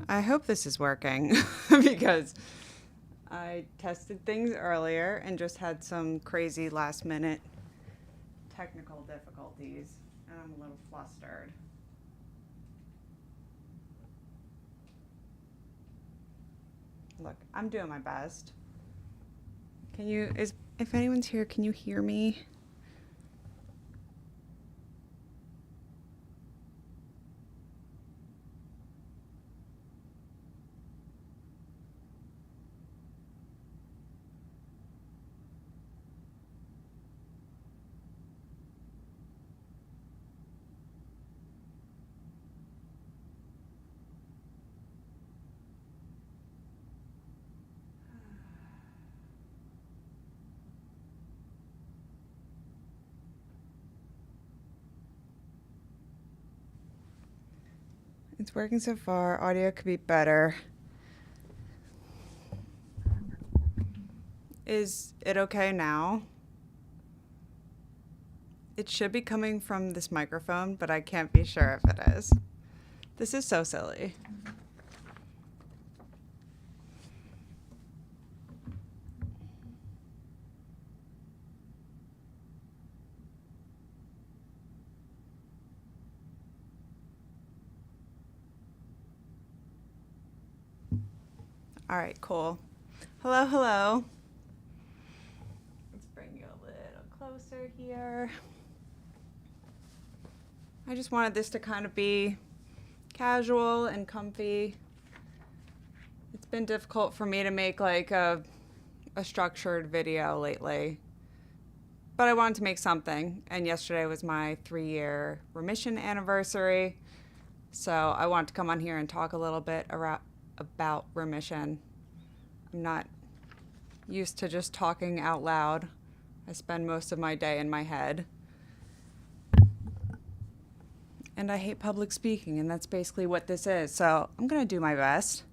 I hope this is working because I tested things earlier and just had some crazy last minute technical difficulties, and I'm a little flustered. Look, I'm doing my best. If anyone's here, can you hear me? It's working so far. Audio could be better. Is it okay now? It should be coming from this microphone, but I can't be sure if it is. This is so silly. All right, cool. Hello, hello. Let's bring you a little closer here. I just wanted this to kind of be casual and comfy. It's been difficult for me to make like a structured video lately, but I wanted to make something. And yesterday was my 3-year remission anniversary. So I wanted to come on here and talk a little bit about remission. I'm not used to just talking out loud. I spend most of my day in my head. And I hate public speaking, and that's basically what this is. So I'm going to do my best.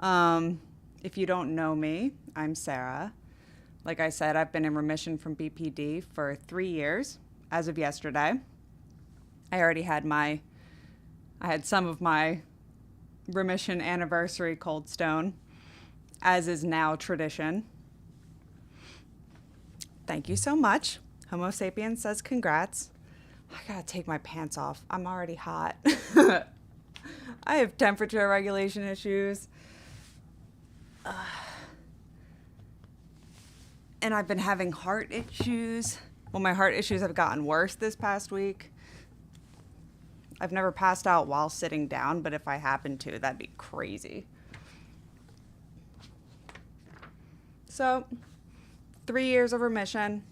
If you don't know me, I'm Sarah. Like I said, I've been in remission from BPD for 3 years as of yesterday. I already had some of my remission anniversary cold stone, as is now tradition. Thank you so much. Homo sapiens says congrats. I gotta take my pants off. I'm already hot. I have temperature regulation issues. And I've been having heart issues. Well, my heart issues have gotten worse this past week. I've never passed out while sitting down, but if I happen to, that'd be crazy. So, 3 years of remission.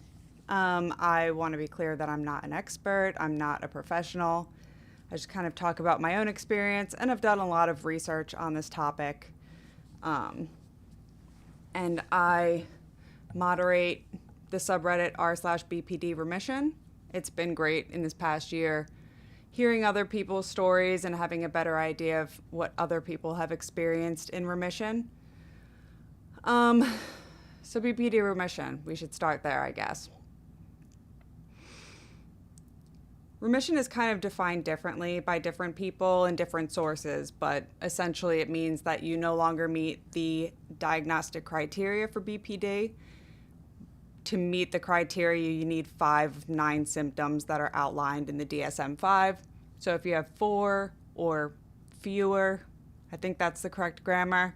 I want to be clear that I'm not an expert. I'm not a professional. I just kind of talk about my own experience, and I've done a lot of research on this topic. And I moderate the subreddit r/BPD Remission. It's been great in this past year, hearing other people's stories and having a better idea of what other people have experienced in remission. So BPD remission, we should start there, I guess. Remission is kind of defined differently by different people and different sources, but essentially it means that you no longer meet the diagnostic criteria for BPD. To meet the criteria, you need 5 of 9 symptoms that are outlined in the DSM-5. So if you have 4 or fewer, I think that's the correct grammar,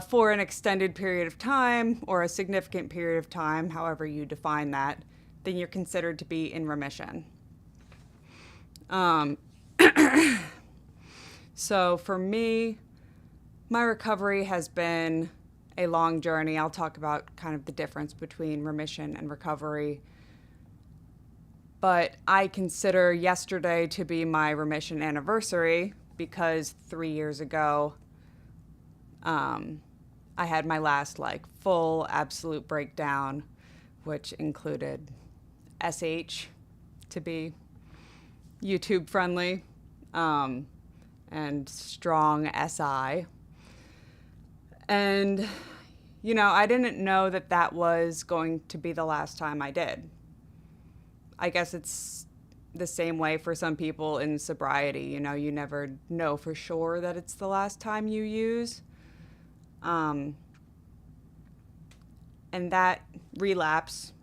for an extended period of time or a significant period of time, however you define that, then you're considered to be in remission. So for me, my recovery has been a long journey. I'll talk about kind of the difference between remission and recovery. But I consider yesterday to be my remission anniversary because 3 years ago, I had my last full absolute breakdown, which included SH to be YouTube friendly, and strong SI. And, I didn't know that that was going to be the last time I did. I guess it's the same way for some people in sobriety. You know, you never know for sure that it's the last time you use. And that relapse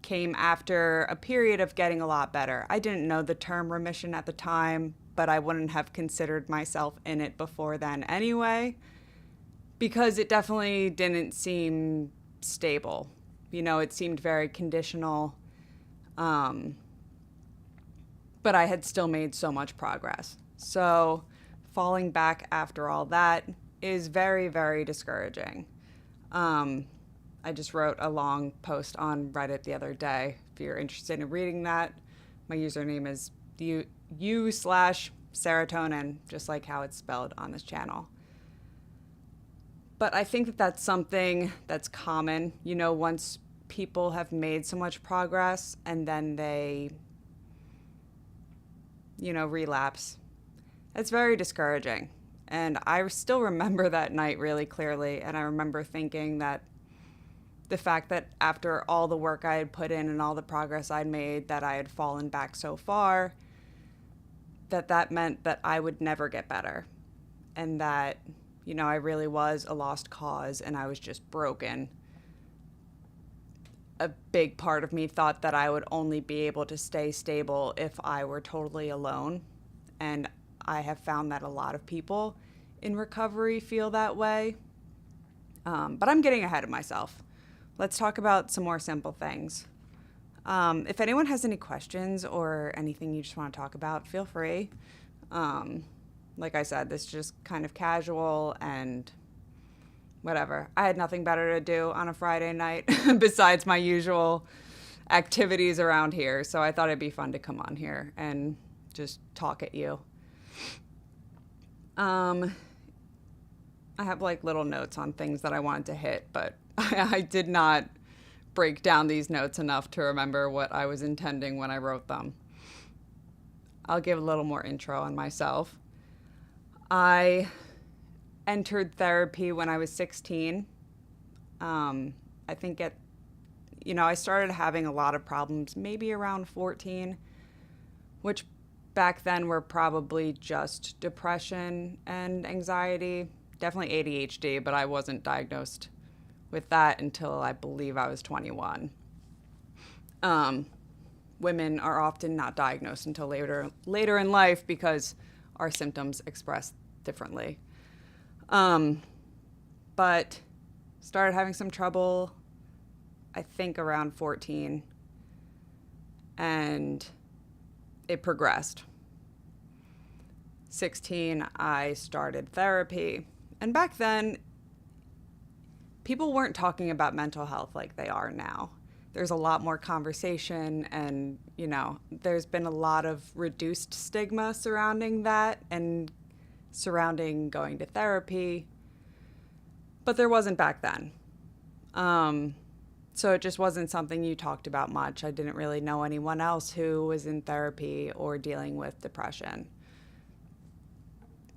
came after a period of getting a lot better. I didn't know the term remission at the time, but I wouldn't have considered myself in it before then anyway, because it definitely didn't seem stable. You know, it seemed very conditional. But I had still made so much progress. So falling back after all that is very, very discouraging. I just wrote a long post on Reddit the other day. If you're interested in reading that, my username is u/serotonin, just like how it's spelled on this channel. But I think that that's something that's common. You know, once people have made so much progress and then they, you know, relapse, it's very discouraging. And I still remember that night really clearly. And I remember thinking that the fact that after all the work I had put in and all the progress I'd made, that I had fallen back so far, that meant that I would never get better. And that, you know, I really was a lost cause and I was just broken. A big part of me thought that I would only be able to stay stable if I were totally alone. And I have found that a lot of people in recovery feel that way. But I'm getting ahead of myself. Let's talk about some more simple things. If anyone has any questions or anything you just want to talk about, feel free. Like I said, this is just kind of casual and whatever. I had nothing better to do on a Friday night besides my usual activities around here. So I thought it'd be fun to come on here and just talk at you. I have like little notes on things that I wanted to hit, but I did not break down these notes enough to remember what I was intending when I wrote them. I'll give a little more intro on myself. I entered therapy when I was 16. I think I started having a lot of problems maybe around 14, which back then were probably just depression and anxiety, definitely ADHD, but I wasn't diagnosed with that until I believe I was 21. Women are often not diagnosed until later in life because our symptoms express differently. But started having some trouble, I think around 14, and it progressed. 16, I started therapy. And back then, people weren't talking about mental health like they are now. There's a lot more conversation and, you know, there's been a lot of reduced stigma surrounding that and surrounding going to therapy. But there wasn't back then. So it just wasn't something you talked about much. I didn't really know anyone else who was in therapy or dealing with depression.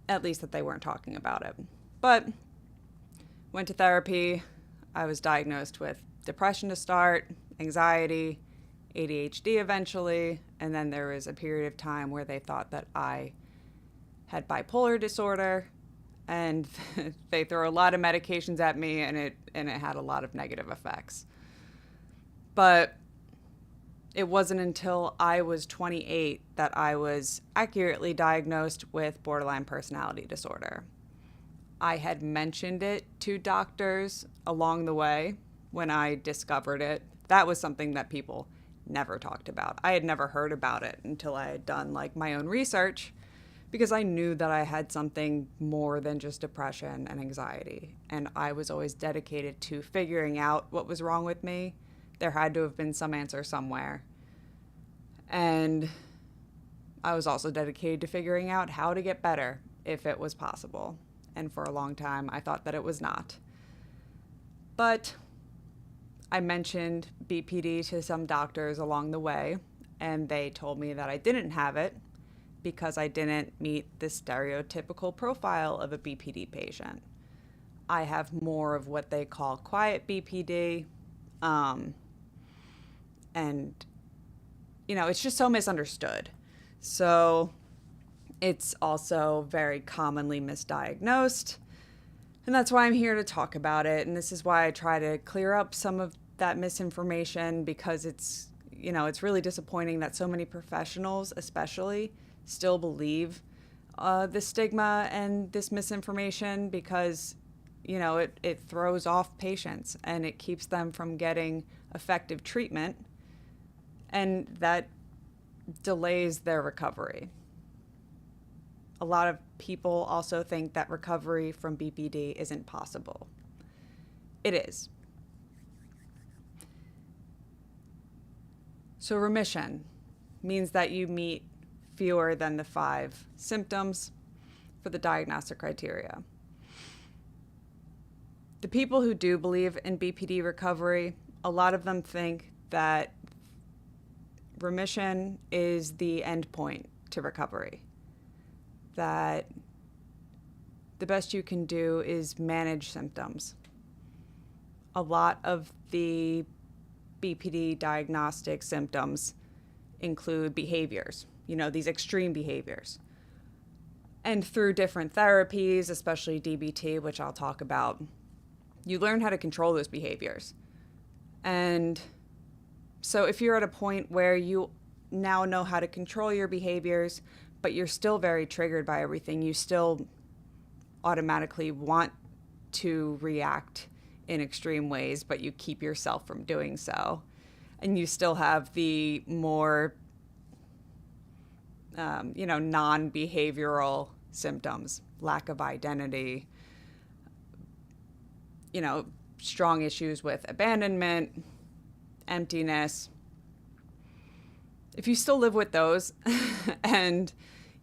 At least that they weren't talking about it. But went to therapy. I was diagnosed with depression to start, anxiety, ADHD eventually, and then there was a period of time where they thought that I had bipolar disorder, and they threw a lot of medications at me, and it had a lot of negative effects. But it wasn't until I was 28 that I was accurately diagnosed with borderline personality disorder. I had mentioned it to doctors along the way when I discovered it. That was something that people never talked about. I had never heard about it until I had done like my own research, because I knew that I had something more than just depression and anxiety. And I was always dedicated to figuring out what was wrong with me. There had to have been some answer somewhere. And I was also dedicated to figuring out how to get better if it was possible. And for a long time, I thought that it was not. But I mentioned BPD to some doctors along the way, and they told me that I didn't have it because I didn't meet the stereotypical profile of a BPD patient. I have more of what they call quiet BPD, and it's just so misunderstood. So it's also very commonly misdiagnosed. And that's why I'm here to talk about it. And this is why I try to clear up some of that misinformation, because it's really disappointing that so many professionals, especially, still believe this stigma and this misinformation, because, it throws off patients and it keeps them from getting effective treatment, and that delays their recovery. A lot of people also think that recovery from BPD isn't possible. It is. So remission means that you meet fewer than the 5 symptoms for the diagnostic criteria. The people who do believe in BPD recovery, a lot of them think that remission is the end point to recovery. That the best you can do is manage symptoms. A lot of the BPD diagnostic symptoms include behaviors, these extreme behaviors. And through different therapies, especially DBT, which I'll talk about, you learn how to control those behaviors. And so if you're at a point where you now know how to control your behaviors, but you're still very triggered by everything, you still automatically want to react in extreme ways, but you keep yourself from doing so. And you still have the more, non-behavioral symptoms, lack of identity, strong issues with abandonment, emptiness. If you still live with those and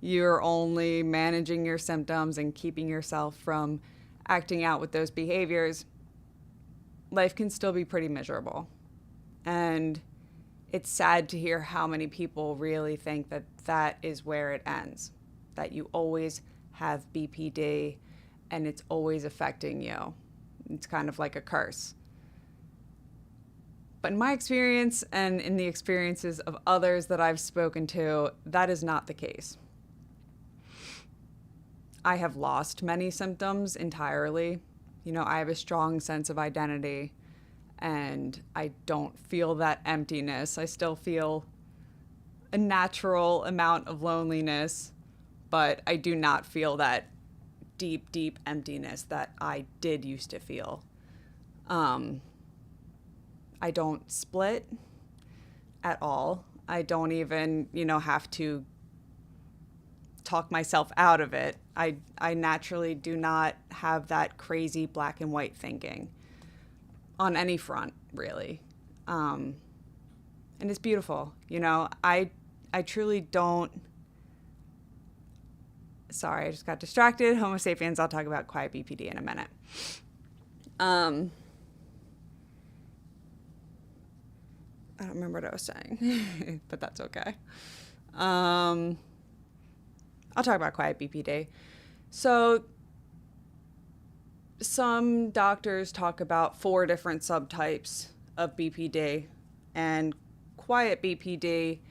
you're only managing your symptoms and keeping yourself from acting out with those behaviors, life can still be pretty miserable. And it's sad to hear how many people really think that that is where it ends, that you always have BPD and it's always affecting you. It's kind of like a curse. But in my experience and in the experiences of others that I've spoken to, that is not the case. I have lost many symptoms entirely. I have a strong sense of identity and I don't feel that emptiness. I still feel a natural amount of loneliness, but I do not feel that deep, deep emptiness that I did used to feel. I don't split at all. I don't even, have to talk myself out of it. I naturally do not have that crazy black and white thinking on any front, really. And it's beautiful. I truly don't. Sorry, I just got distracted. Homo sapiens, I'll talk about quiet BPD in a minute. I don't remember what I was saying, but that's okay. I'll talk about quiet BPD. So some doctors talk about 4 different subtypes of BPD, and quiet BPD,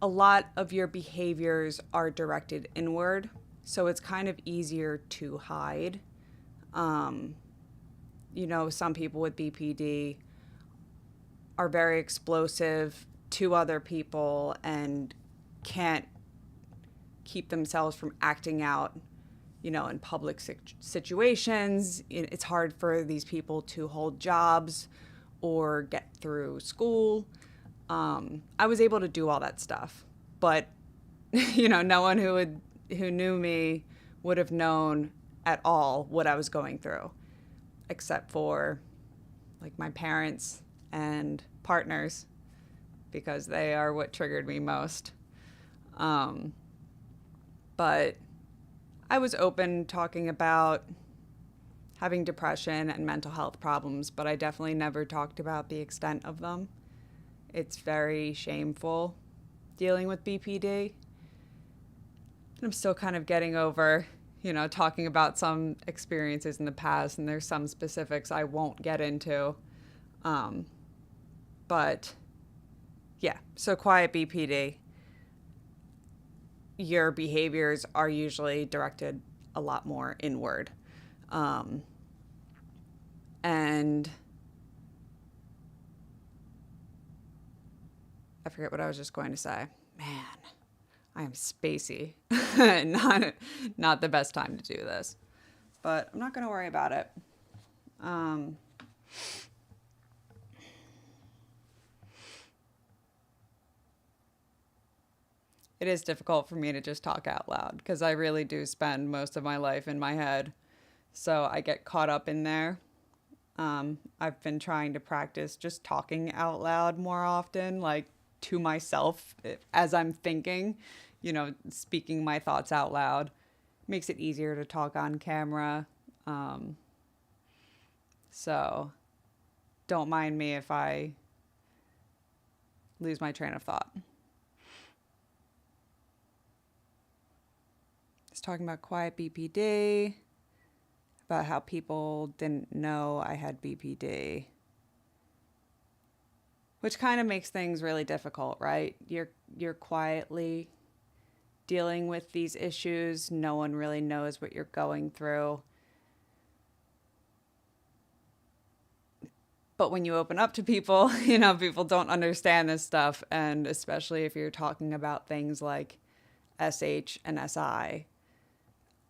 a lot of your behaviors are directed inward, so it's kind of easier to hide. Some people with BPD are very explosive to other people and can't keep themselves from acting out, in public situations. It's hard for these people to hold jobs or get through school. I was able to do all that stuff, but, no one who knew me would have known at all what I was going through, except for my parents and partners, because they are what triggered me most. But I was open talking about having depression and mental health problems, but I definitely never talked about the extent of them. It's very shameful dealing with BPD. I'm still kind of getting over, talking about some experiences in the past, and there's some specifics I won't get into. But Yeah. So quiet BPD, your behaviors are usually directed a lot more inward. Um, and I forget what I was just going to say. Man, I am spacey. not not the best time to do this, but I'm not going to worry about it. Um, it is difficult for me to just talk out loud because I really do spend most of my life in my head, so I get caught up in there. I've been trying to practice just talking out loud more often, like to myself as I'm thinking, speaking my thoughts out loud. Makes it easier to talk on camera. Um, so don't mind me if I lose my train of thought. Just talking about quiet BPD, about how people didn't know I had BPD, which kind of makes things really difficult, right? You're quietly dealing with these issues. No one really knows what you're going through. But when you open up to people, people don't understand this stuff. And especially if you're talking about things like SH and SI,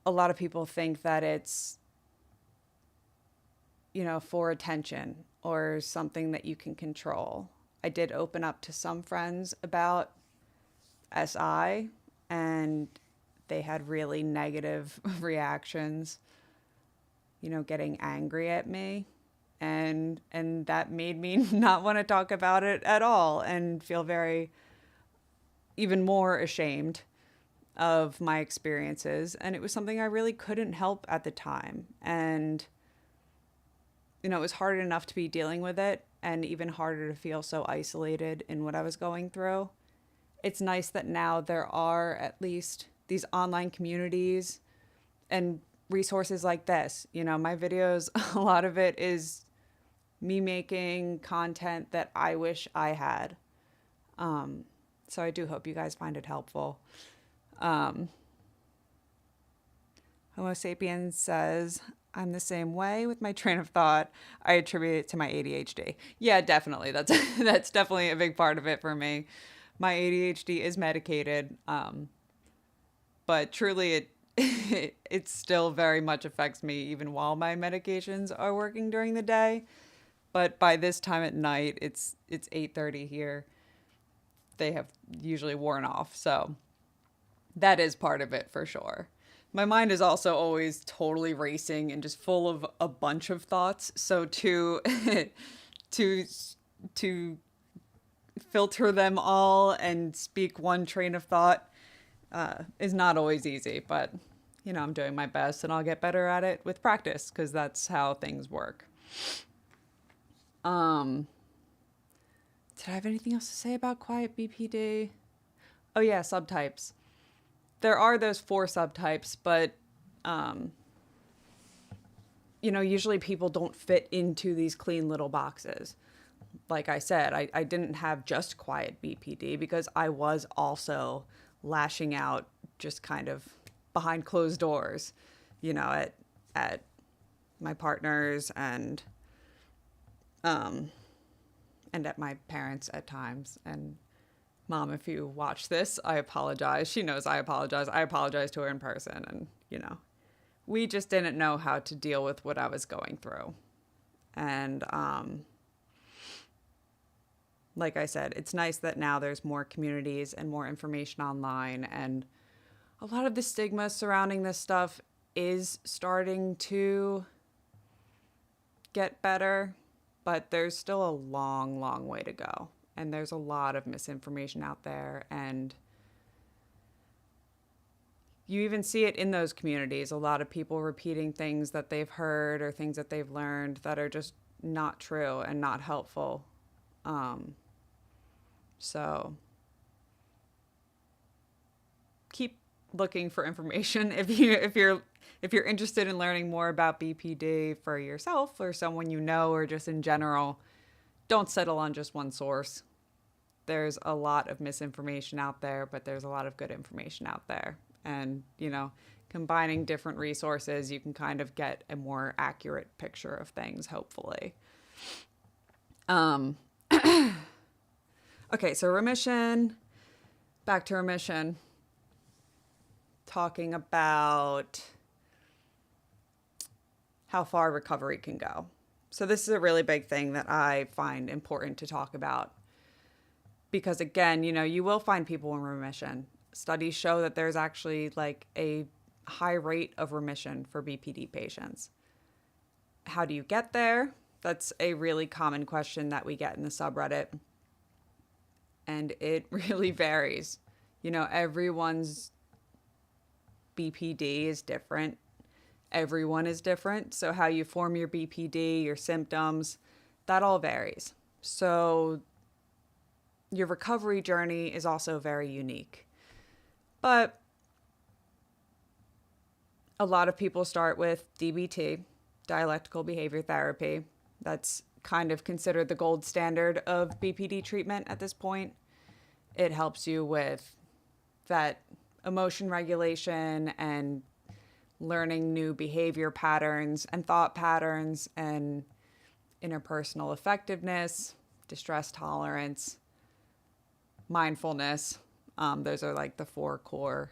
a lot of people think that it's, for attention or something that you can control. I did open up to some friends about SI, and they had really negative reactions, getting angry at me. And that made me not want to talk about it at all and feel very even more ashamed of my experiences. And it was something I really couldn't help at the time. And it was hard enough to be dealing with it and even harder to feel so isolated in what I was going through. It's nice that now there are at least these online communities and resources like this. My videos, a lot of it is me making content that I wish I had. So I do hope you guys find it helpful. Homo sapiens says, I'm the same way with my train of thought. I attribute it to my ADHD. Yeah, definitely. That's definitely a big part of it for me. My ADHD is medicated, but truly it still very much affects me even while my medications are working during the day. But by this time at night, it's 8:30 here. They have usually worn off, so that is part of it for sure. My mind is also always totally racing and just full of a bunch of thoughts. So to to to filter them all and speak one train of thought is not always easy, but I'm doing my best, and I'll get better at it with practice because that's how things work. Did I have anything else to say about quiet BPD? Oh yeah, subtypes. There are those 4 subtypes, but usually people don't fit into these clean little boxes. Like I said, I didn't have just quiet BPD because I was also lashing out just kind of behind closed doors, at my partners and at my parents at times. And Mom, if you watch this, I apologize. She knows I apologize. I apologize to her in person. And, we just didn't know how to deal with what I was going through. And like I said, it's nice that now there's more communities and more information online. And a lot of the stigma surrounding this stuff is starting to get better, but there's still a long, long way to go. And there's a lot of misinformation out there. And you even see it in those communities. A lot of people repeating things that they've heard or things that they've learned that are just not true and not helpful. So keep looking for information if you're interested in learning more about BPD for yourself or someone or just in general. Don't settle on just one source. there's a lot of misinformation out there, but there's a lot of good information out there. And, combining different resources, you can kind of get a more accurate picture of things, hopefully. Okay, so remission, back to remission, talking about how far recovery can go. So this is a really big thing that I find important to talk about because, again, you will find people in remission. Studies show that there's actually like a high rate of remission for BPD patients. How do you get there? That's a really common question that we get in the subreddit. And it really varies. Everyone's BPD is different. Everyone is different. So how you form your BPD, your symptoms, that all varies. So your recovery journey is also very unique. But a lot of people start with DBT, dialectical behavior therapy. That's kind of considered the gold standard of BPD treatment at this point. It helps you with that emotion regulation and learning new behavior patterns and thought patterns and interpersonal effectiveness, distress tolerance, mindfulness. Those are like the 4 core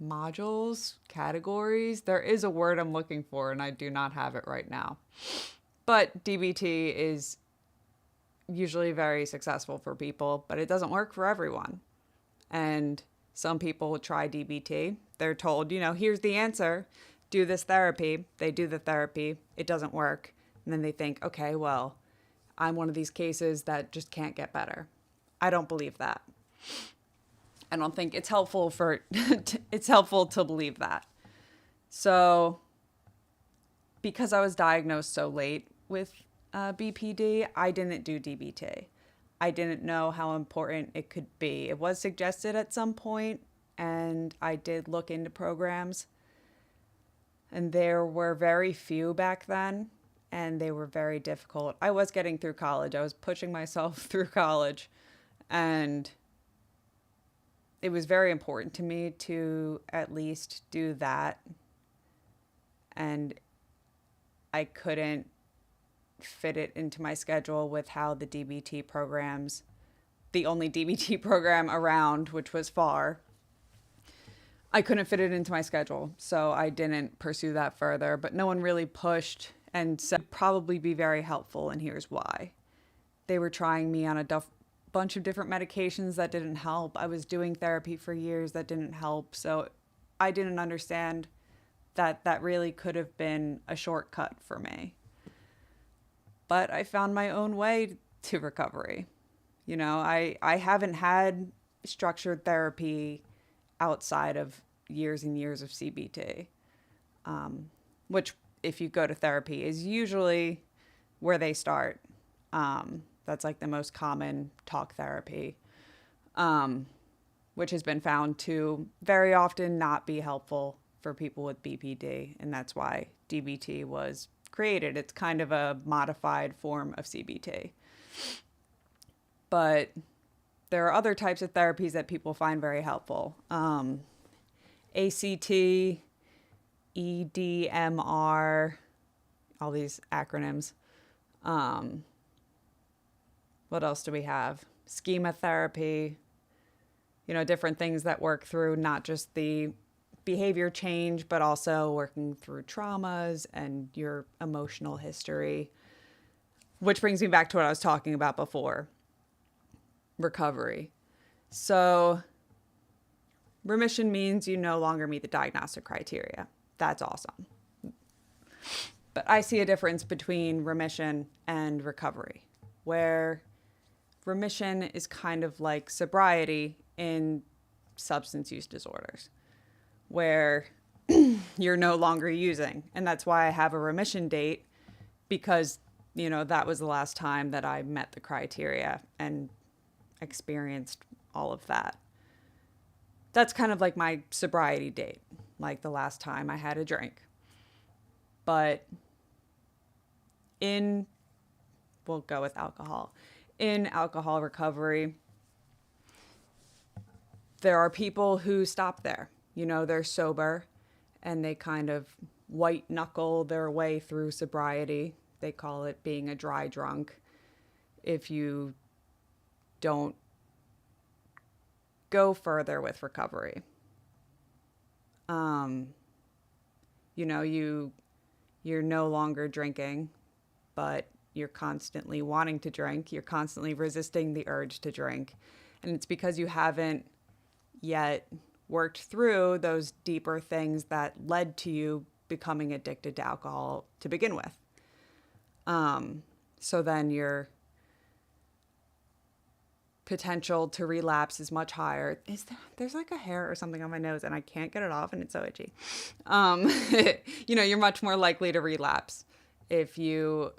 modules, categories. There is a word I'm looking for and I do not have it right now. But DBT is usually very successful for people, but it doesn't work for everyone. And some people try DBT. They're told, here's the answer. Do this therapy. They do the therapy. It doesn't work. And then they think, okay, well, I'm one of these cases that just can't get better. I don't believe that. I don't think it's helpful to believe that. So because I was diagnosed so late with BPD, I didn't do DBT. I didn't know how important it could be. It was suggested at some point, and I did look into programs. And there were very few back then, and they were very difficult. I was getting through college. I was pushing myself through college, and it was very important to me to at least do that. And I couldn't fit it into my schedule with how the DBT programs, the only DBT program around, which was FAR, I couldn't fit it into my schedule. So I didn't pursue that further, but no one really pushed and said probably be very helpful. And here's why. They were trying me on a bunch of different medications that didn't help. I was doing therapy for years that didn't help. So I didn't understand that really could have been a shortcut for me. But I found my own way to recovery. I haven't had structured therapy outside of years and years of CBT, which if you go to therapy is usually where they start. That's like the most common talk therapy, which has been found to very often not be helpful for people with BPD. And that's why DBT was created. It's kind of a modified form of CBT. But there are other types of therapies that people find very helpful. ACT, EDMR, all these acronyms. What else do we have? Schema therapy, different things that work through not just the behavior change, but also working through traumas and your emotional history, which brings me back to what I was talking about before, recovery. So remission means you no longer meet the diagnostic criteria. That's awesome. But I see a difference between remission and recovery, where remission is kind of like sobriety in substance use disorders, where you're no longer using. And that's why I have a remission date, because, that was the last time that I met the criteria and experienced all of that. That's kind of like my sobriety date, like the last time I had a drink. But in we'll go with alcohol. In alcohol recovery, there are people who stop there. They're sober and they kind of white knuckle their way through sobriety. They call it being a dry drunk. If you don't go further with recovery, you're no longer drinking, but you're constantly wanting to drink. You're constantly resisting the urge to drink. And it's because you haven't yet worked through those deeper things that led to you becoming addicted to alcohol to begin with. So then your potential to relapse is much higher. There's like a hair or something on my nose and I can't get it off and it's so itchy. You're much more likely to relapse if you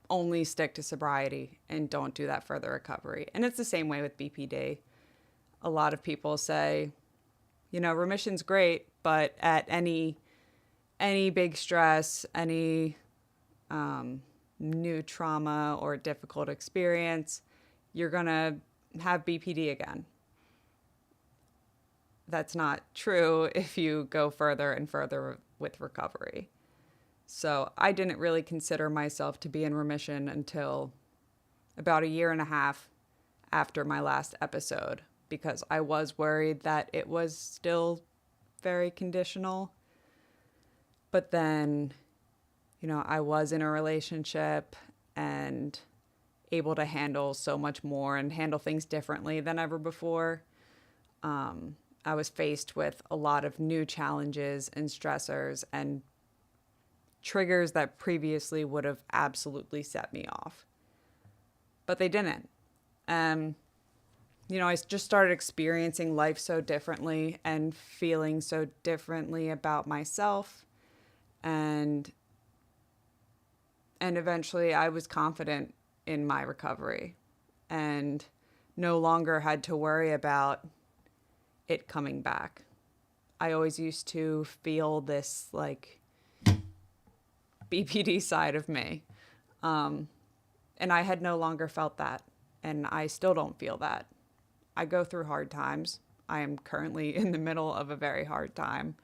only stick to sobriety and don't do that further recovery. And it's the same way with BPD. A lot of people say, remission's great, but at any big stress, any new trauma or difficult experience, you're going to have BPD again. That's not true if you go further and further with recovery. So I didn't really consider myself to be in remission until about a year and a half after my last episode, because I was worried that it was still very conditional. But then, I was in a relationship and able to handle so much more and handle things differently than ever before. I was faced with a lot of new challenges and stressors and triggers that previously would have absolutely set me off. But they didn't. I just started experiencing life so differently and feeling so differently about myself. And eventually I was confident in my recovery and no longer had to worry about it coming back. I always used to feel this like BPD side of me. And I had no longer felt that. And I still don't feel that. I go through hard times. I am currently in the middle of a very hard time.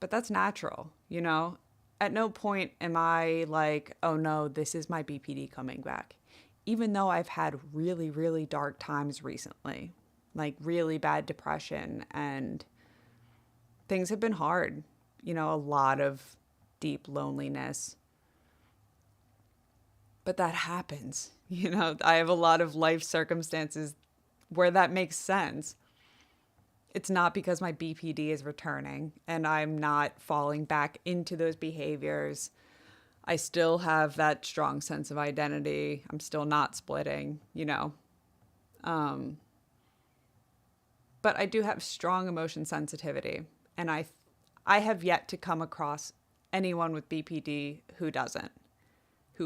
But that's natural, At no point am I like, oh no, this is my BPD coming back. Even though I've had really, really dark times recently, like really bad depression and things have been hard, a lot of deep loneliness. But that happens, I have a lot of life circumstances where that makes sense. It's not because my BPD is returning and I'm not falling back into those behaviors. I still have that strong sense of identity. I'm still not splitting, But I do have strong emotion sensitivity. And I have yet to come across anyone with BPD who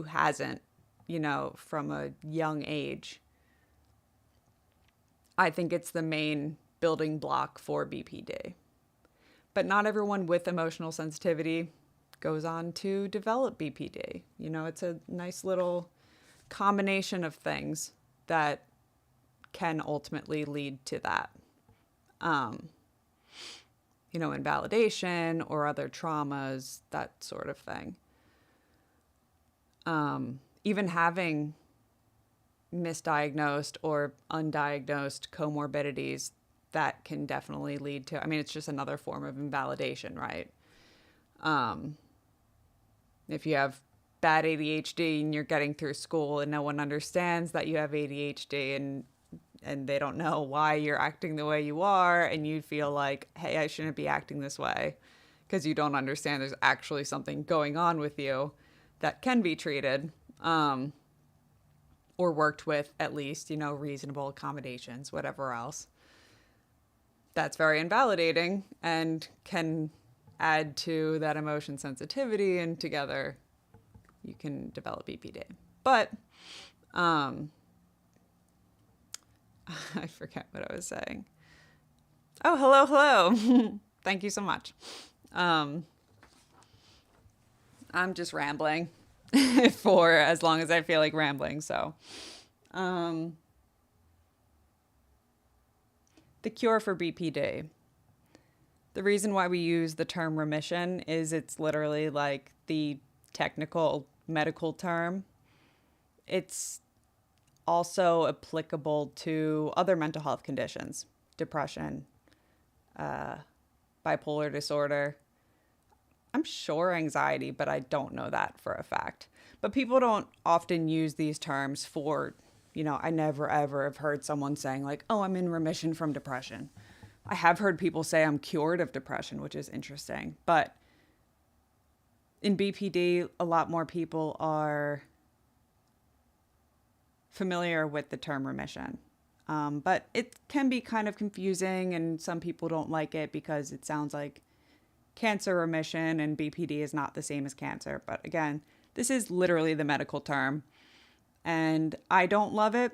hasn't, from a young age. I think it's the main building block for BPD. But not everyone with emotional sensitivity goes on to develop BPD. It's a nice little combination of things that can ultimately lead to that. Invalidation or other traumas, that sort of thing. Even having misdiagnosed or undiagnosed comorbidities, that can definitely lead to, it's just another form of invalidation, right? If you have bad ADHD and you're getting through school and no one understands that you have ADHD and they don't know why you're acting the way you are, and you feel like, hey, I shouldn't be acting this way because you don't understand there's actually something going on with you that can be treated, or worked with, at least, reasonable accommodations, whatever else. That's very invalidating and can add to that emotion sensitivity, and together you can develop BPD. But I forget what I was saying. Oh, hello. Thank you so much. I'm just rambling. for as long as I feel like rambling. So, um, the cure for BPD. The reason why we use the term remission is it's literally like the technical medical term. It's also applicable to other mental health conditions, depression, uh, bipolar disorder. I'm sure anxiety, but I don't know that for a fact. But people don't often use these terms for, I never ever have heard someone saying, like, oh, I'm in remission from depression. I have heard people say I'm cured of depression, which is interesting. But in BPD, a lot more people are familiar with the term remission. But it can be kind of confusing, and some people don't like it because it sounds like cancer remission, and BPD is not the same as cancer. But again, this is literally the medical term, and I don't love it,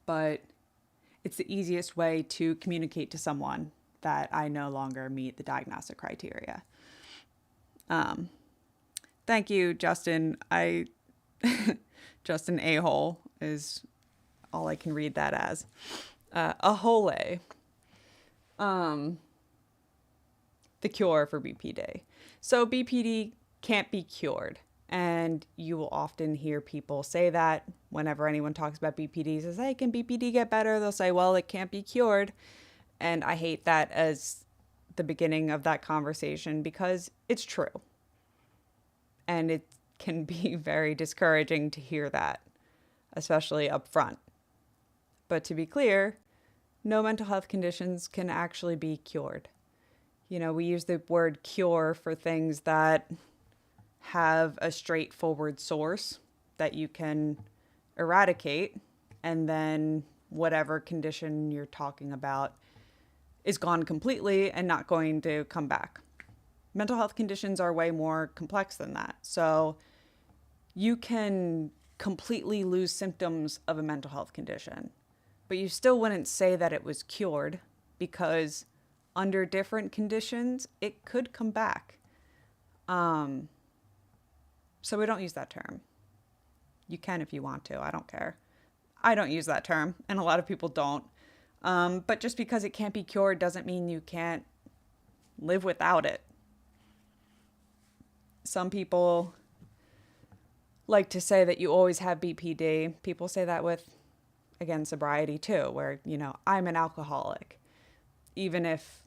but it's the easiest way to communicate to someone that I no longer meet the diagnostic criteria. Thank you, Justin. Justin A-hole is all I can read that as. Ahole. The cure for BPD. So BPD can't be cured. And you will often hear people say that whenever anyone talks about BPD, says, hey, can BPD get better? They'll say, well, it can't be cured. And I hate that as the beginning of that conversation because it's true. And it can be very discouraging to hear that, especially up front. But to be clear, no mental health conditions can actually be cured. We use the word cure for things that have a straightforward source that you can eradicate, and then whatever condition you're talking about is gone completely and not going to come back. Mental health conditions are way more complex than that. So you can completely lose symptoms of a mental health condition, but you still wouldn't say that it was cured because under different conditions, it could come back. So we don't use that term. You can if you want to. I don't care. I don't use that term, and a lot of people don't. But just because it can't be cured doesn't mean you can't live without it. Some people like to say that you always have BPD. People say that with, again, sobriety too, where, I'm an alcoholic, even if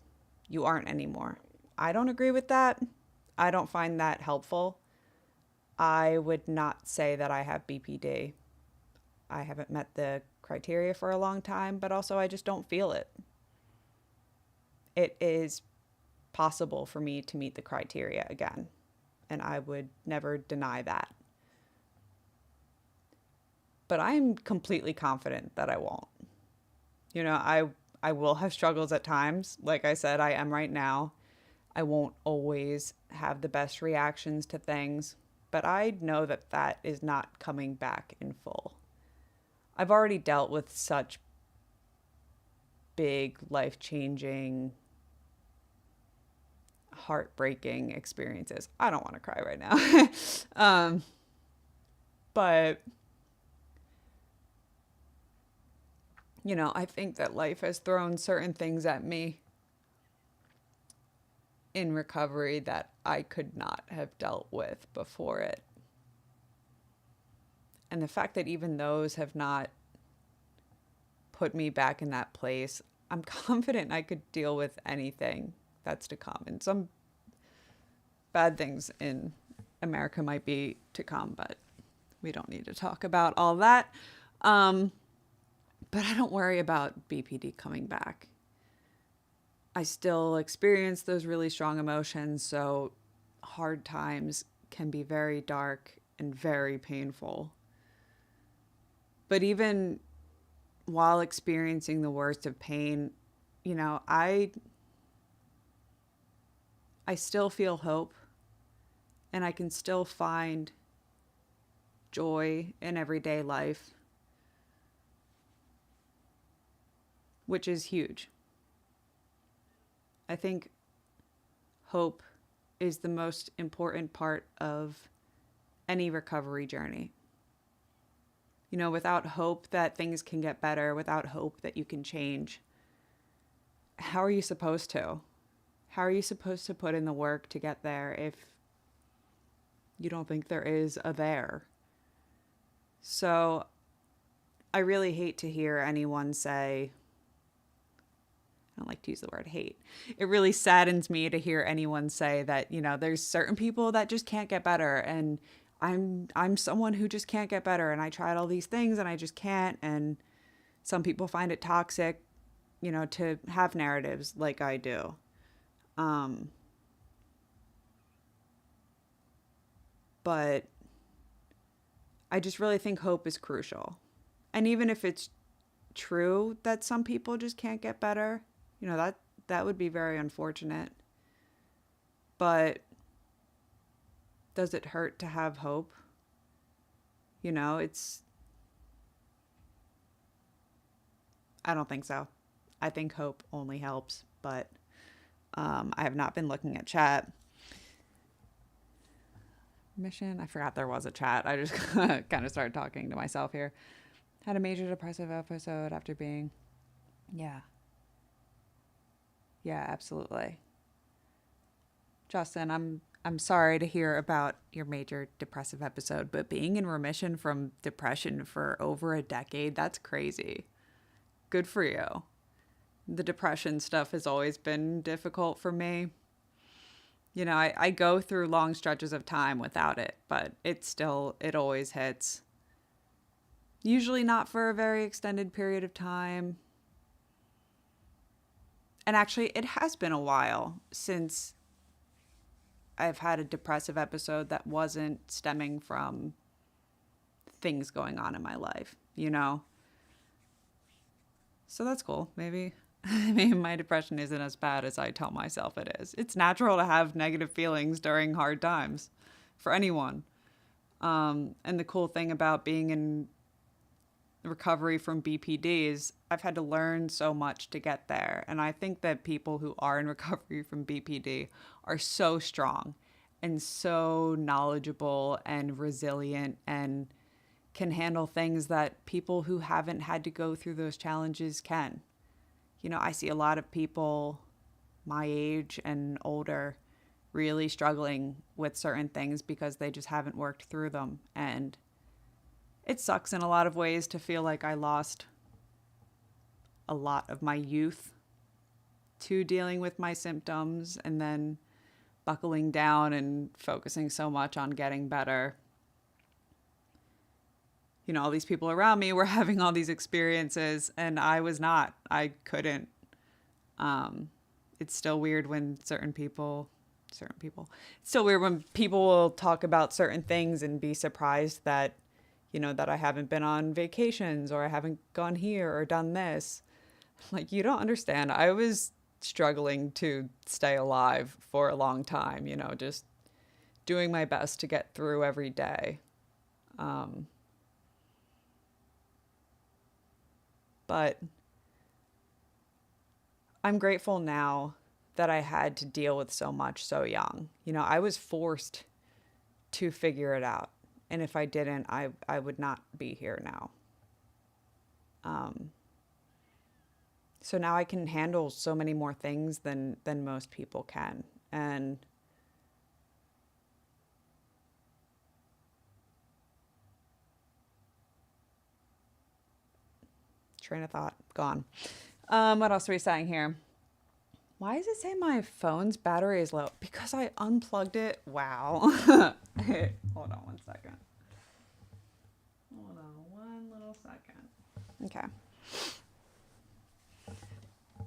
you aren't anymore. I don't agree with that. I don't find that helpful. I would not say that I have BPD. I haven't met the criteria for a long time, but also I just don't feel it. It is possible for me to meet the criteria again, and I would never deny that. But I'm completely confident that I won't. I will have struggles at times. Like I said, I am right now. I won't always have the best reactions to things, but I know that that is not coming back in full. I've already dealt with such big, life-changing, heartbreaking experiences. I don't want to cry right now. But I think that life has thrown certain things at me in recovery that I could not have dealt with before it. And the fact that even those have not put me back in that place, I'm confident I could deal with anything that's to come. And some bad things in America might be to come, but we don't need to talk about all that. But I don't worry about BPD coming back. I still experience those really strong emotions, so hard times can be very dark and very painful. But even while experiencing the worst of pain, I still feel hope, and I can still find joy in everyday life, which is huge. I think hope is the most important part of any recovery journey. Without hope that things can get better, without hope that you can change, how are you supposed to? How are you supposed to put in the work to get there if you don't think there is a there? So I really hate to hear anyone say, I don't like to use the word hate. It really saddens me to hear anyone say that, there's certain people that just can't get better, and I'm someone who just can't get better, and I tried all these things and I just can't. And some people find it toxic, to have narratives like I do. But I just really think hope is crucial. And even if it's true that some people just can't get better, that would be very unfortunate. But does it hurt to have hope? I don't think so. I think hope only helps, but I have not been looking at chat. Mission, I forgot there was a chat. I just kind of started talking to myself here. Had a major depressive episode after being, yeah, absolutely. Justin, I'm sorry to hear about your major depressive episode, but being in remission from depression for over a decade, that's crazy. Good for you. The depression stuff has always been difficult for me. I go through long stretches of time without it, but it always hits. Usually not for a very extended period of time. And actually, it has been a while since I've had a depressive episode that wasn't stemming from things going on in my life, So that's cool. Maybe my depression isn't as bad as I tell myself it is. It's natural to have negative feelings during hard times for anyone. And the cool thing about being in recovery from BPD is I've had to learn so much to get there. And I think that people who are in recovery from BPD are so strong and so knowledgeable and resilient and can handle things that people who haven't had to go through those challenges can. I see a lot of people my age and older really struggling with certain things because they just haven't worked through them. And it sucks in a lot of ways to feel like I lost a lot of my youth to dealing with my symptoms and then buckling down and focusing so much on getting better. All these people around me were having all these experiences and I was not. I couldn't. It's still weird when it's still weird when people will talk about certain things and be surprised that, that I haven't been on vacations or I haven't gone here or done this. Like, you don't understand. I was struggling to stay alive for a long time, just doing my best to get through every day. But I'm grateful now that I had to deal with so much so young. I was forced to figure it out. And if I didn't, I would not be here now. So now I can handle so many more things than most people can. And train of thought gone. What else are we saying here? Why does it say my phone's battery is low? Because I unplugged it. Wow. Hold on one second. Hold on one little second. Okay.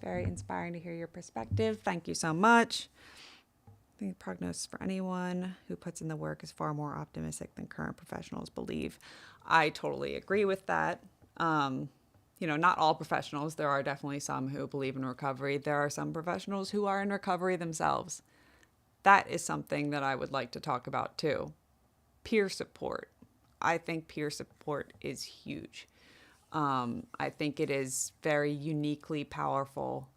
Very inspiring to hear your perspective. Thank you so much. I think the prognosis for anyone who puts in the work is far more optimistic than current professionals believe. I totally agree with that. Not all professionals. There are definitely some who believe in recovery. There are some professionals who are in recovery themselves. That is something that I would like to talk about too. Peer support. I think peer support is huge. I think it is very uniquely powerful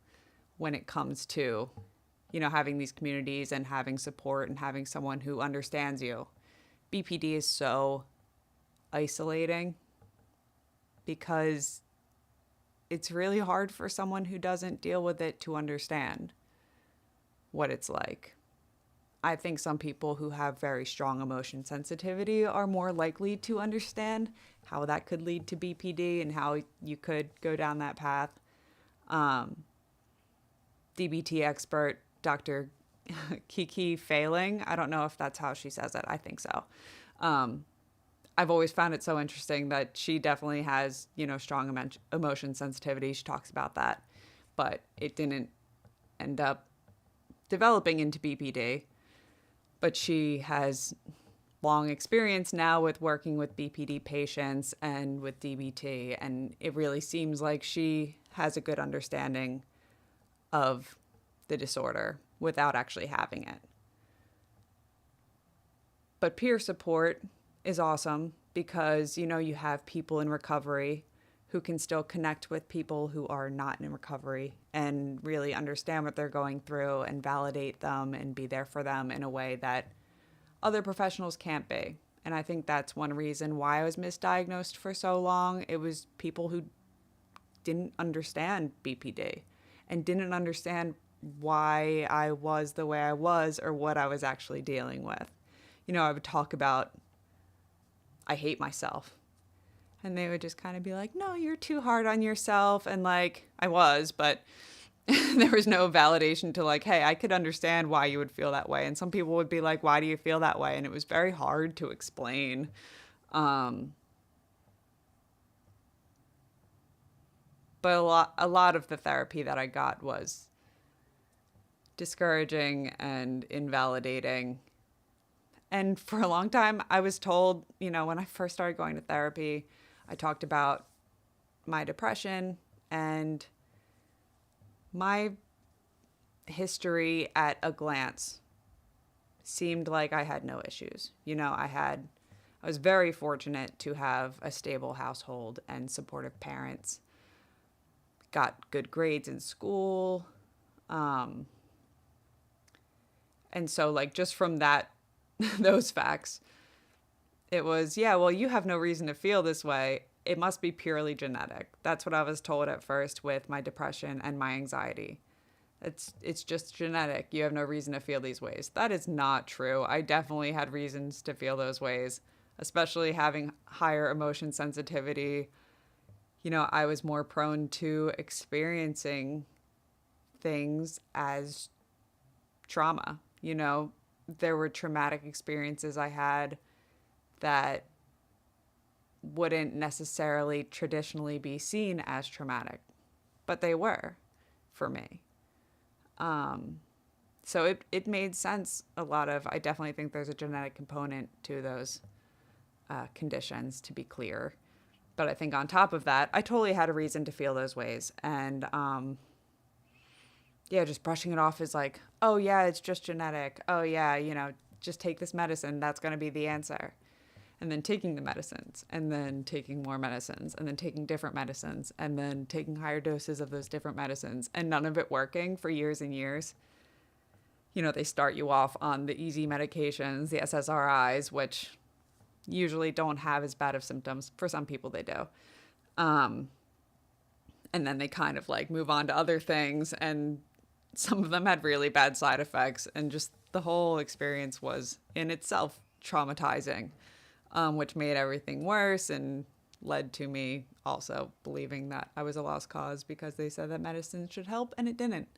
when it comes to, having these communities and having support and having someone who understands you. BPD is so isolating because it's really hard for someone who doesn't deal with it to understand what it's like. I think some people who have very strong emotion sensitivity are more likely to understand how that could lead to BPD and how you could go down that path. DBT expert Dr. Kiki Failing, I don't know if that's how she says it. I think so. I've always found it so interesting that she definitely has, strong emotion sensitivity. She talks about that, but it didn't end up developing into BPD. But she has long experience now with working with BPD patients and with DBT, and it really seems like she has a good understanding of the disorder without actually having it. But peer support is awesome because, you have people in recovery who can still connect with people who are not in recovery and really understand what they're going through and validate them and be there for them in a way that other professionals can't be. And I think that's one reason why I was misdiagnosed for so long. It was people who didn't understand BPD and didn't understand why I was the way I was or what I was actually dealing with. I would talk about, I hate myself. And they would just kind of be like, no, you're too hard on yourself. And I was, but there was no validation to hey, I could understand why you would feel that way. And some people would be like, why do you feel that way? And it was very hard to explain. But a lot of the therapy that I got was discouraging and invalidating. And for a long time, I was told, when I first started going to therapy, I talked about my depression and my history at a glance seemed like I had no issues. I was very fortunate to have a stable household and supportive parents, got good grades in school. And so just from that, those facts, it was, yeah, well, you have no reason to feel this way. It must be purely genetic. That's what I was told at first with my depression and my anxiety. It's just genetic. You have no reason to feel these ways. That is not true. I definitely had reasons to feel those ways, especially having higher emotion sensitivity. I was more prone to experiencing things as trauma. There were traumatic experiences I had that wouldn't necessarily traditionally be seen as traumatic, but they were for me. So it made sense. I definitely think there's a genetic component to those conditions, to be clear. But I think on top of that, I totally had a reason to feel those ways. And just brushing it off is oh yeah, it's just genetic. Oh yeah, just take this medicine. That's going to be the answer. And then taking the medicines, and then taking more medicines, and then taking different medicines, and then taking higher doses of those different medicines, and none of it working for years and years. They start you off on the easy medications, the SSRIs, which usually don't have as bad of symptoms. For some people, they do. And then they kind of move on to other things, and some of them had really bad side effects, and just the whole experience was in itself traumatizing. Which made everything worse and led to me also believing that I was a lost cause because they said that medicine should help, and it didn't.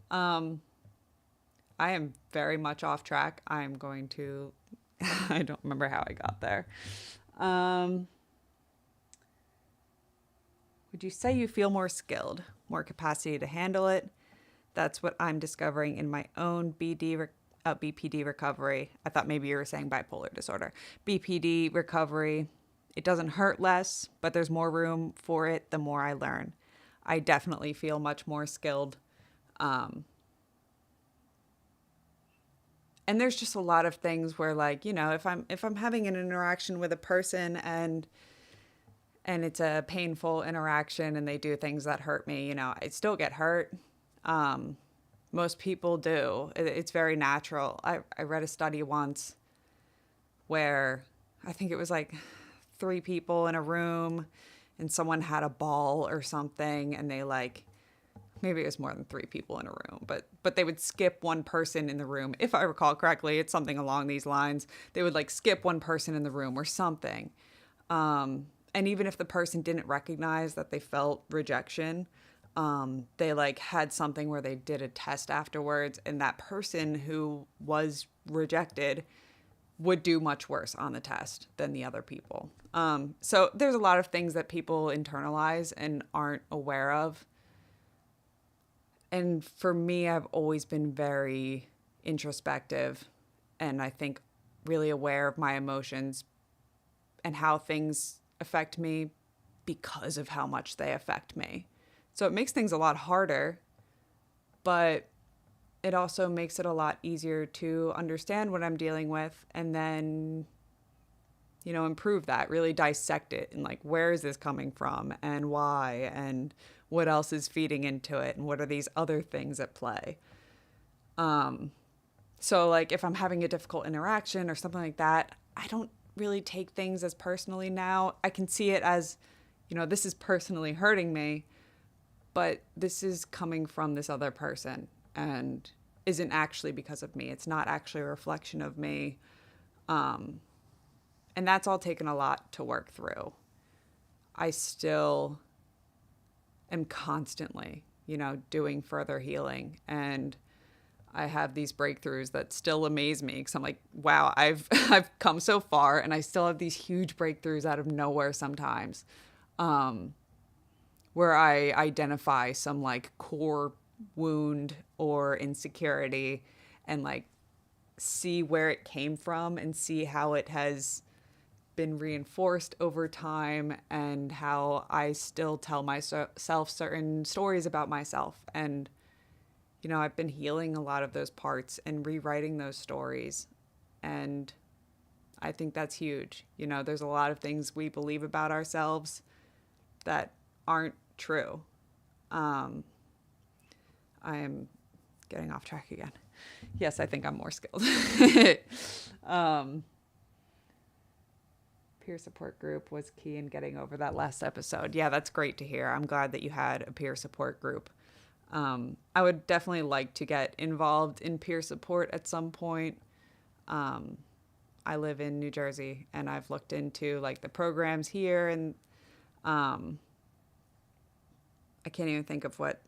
I am very much off track. I'm going to, I don't remember how I got there. Would you say you feel more skilled, more capacity to handle it? That's what I'm discovering in my own BPD recovery. I thought maybe you were saying bipolar disorder. BPD recovery. It doesn't hurt less, but there's more room for it the more I learn. I definitely feel much more skilled. And there's just a lot of things where if I'm having an interaction with a person and it's a painful interaction and they do things that hurt me, I still get hurt. Most people do. It's very natural. I read a study once where I think it was like 3 people in a room and someone had a ball or something, and they like, maybe it was more than 3 people in a room, but they would skip one person in the room. If I recall correctly, it's something along these lines. They would like skip one person in the room or something. And even if the person didn't recognize that they felt rejection, they like had something where they did a test afterwards, and that person who was rejected would do much worse on the test than the other people. So there's a lot of things that people internalize and aren't aware of. And for me, I've always been very introspective, and I think really aware of my emotions and how things affect me because of how much they affect me. So it makes things a lot harder, but it also makes it a lot easier to understand what I'm dealing with and then, improve that, really dissect it and like, where is this coming from and why and what else is feeding into it and what are these other things at play. So like if I'm having a difficult interaction or something like that, I don't really take things as personally now. I can see it as, this is personally hurting me, but this is coming from this other person and isn't actually because of me. It's not actually a reflection of me. And that's all taken a lot to work through. I still am constantly, doing further healing. And I have these breakthroughs that still amaze me because I'm like, wow, I've come so far, and I still have these huge breakthroughs out of nowhere sometimes, where I identify some like core wound or insecurity and like see where it came from and see how it has been reinforced over time and how I still tell myself certain stories about myself. And I've been healing a lot of those parts and rewriting those stories. And I think that's huge. There's a lot of things we believe about ourselves that aren't true. I am getting off track again. Yes, I think I'm more skilled. Peer support group was key in getting over that last episode. Yeah, that's great to hear. I'm glad that you had a peer support group. I would definitely like to get involved in peer support at some point. I live in New Jersey, and I've looked into like the programs here, and I can't even think of what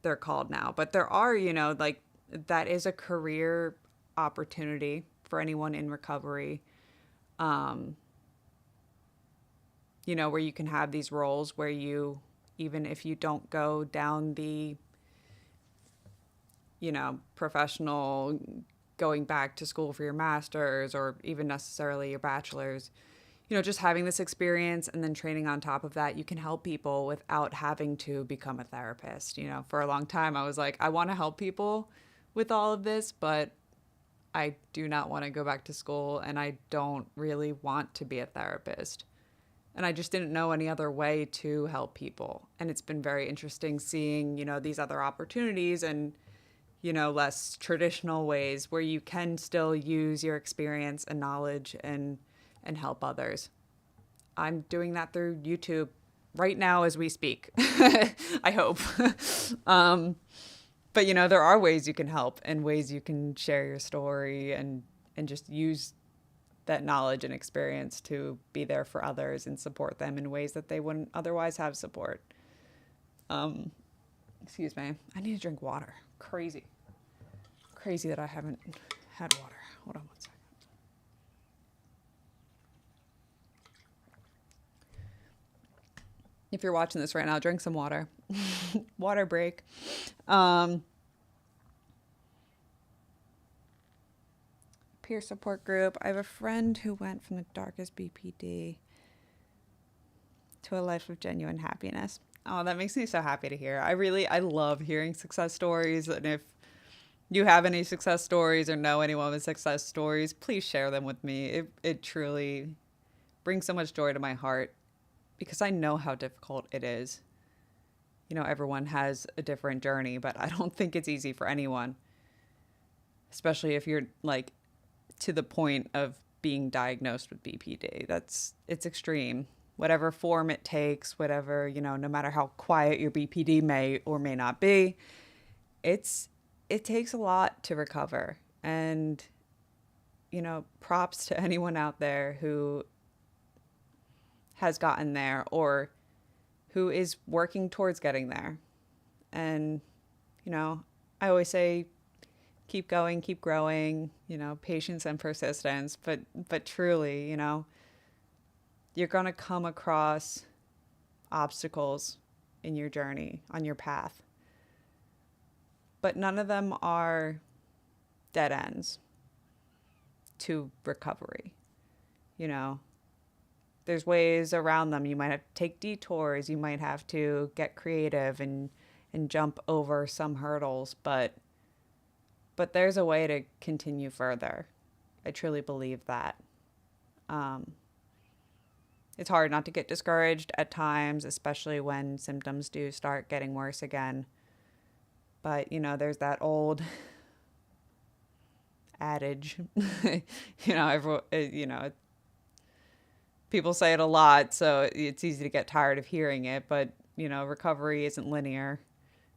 they're called now, but there are, like that is a career opportunity for anyone in recovery. Where you can have these roles where you, even if you don't go down the, professional going back to school for your master's or even necessarily your bachelor's, just having this experience and then training on top of that, you can help people without having to become a therapist. For a long time, I was like, I want to help people with all of this, but I do not want to go back to school, and I don't really want to be a therapist. And I just didn't know any other way to help people. And it's been very interesting seeing, these other opportunities and, less traditional ways where you can still use your experience and knowledge and help others. I'm doing that through YouTube right now as we speak, I hope. But, there are ways you can help and ways you can share your story and just use that knowledge and experience to be there for others and support them in ways that they wouldn't otherwise have support. Excuse me. I need to drink water. Crazy that I haven't had water. Hold on one second. If you're watching this right now, drink some water. Water break. Peer support group. I have a friend who went from the darkest BPD to a life of genuine happiness. Oh, that makes me so happy to hear. I love hearing success stories. And if you have any success stories or know anyone with success stories, please share them with me. It truly brings so much joy to my heart because I know how difficult it is. Everyone has a different journey, but I don't think it's easy for anyone, especially if you're like to the point of being diagnosed with BPD. It's extreme. Whatever form it takes, whatever, no matter how quiet your BPD may or may not be, it takes a lot to recover. And, props to anyone out there who has gotten there or who is working towards getting there. And, I always say, keep going, keep growing, patience and persistence. But truly, you're going to come across obstacles in your journey, on your path. But none of them are dead ends to recovery. There's ways around them. You might have to take detours. You might have to get creative and jump over some hurdles. But there's a way to continue further. I truly believe that. It's hard not to get discouraged at times, especially when symptoms do start getting worse again. But, there's that old adage, people say it a lot, so it's easy to get tired of hearing it. But, recovery isn't linear.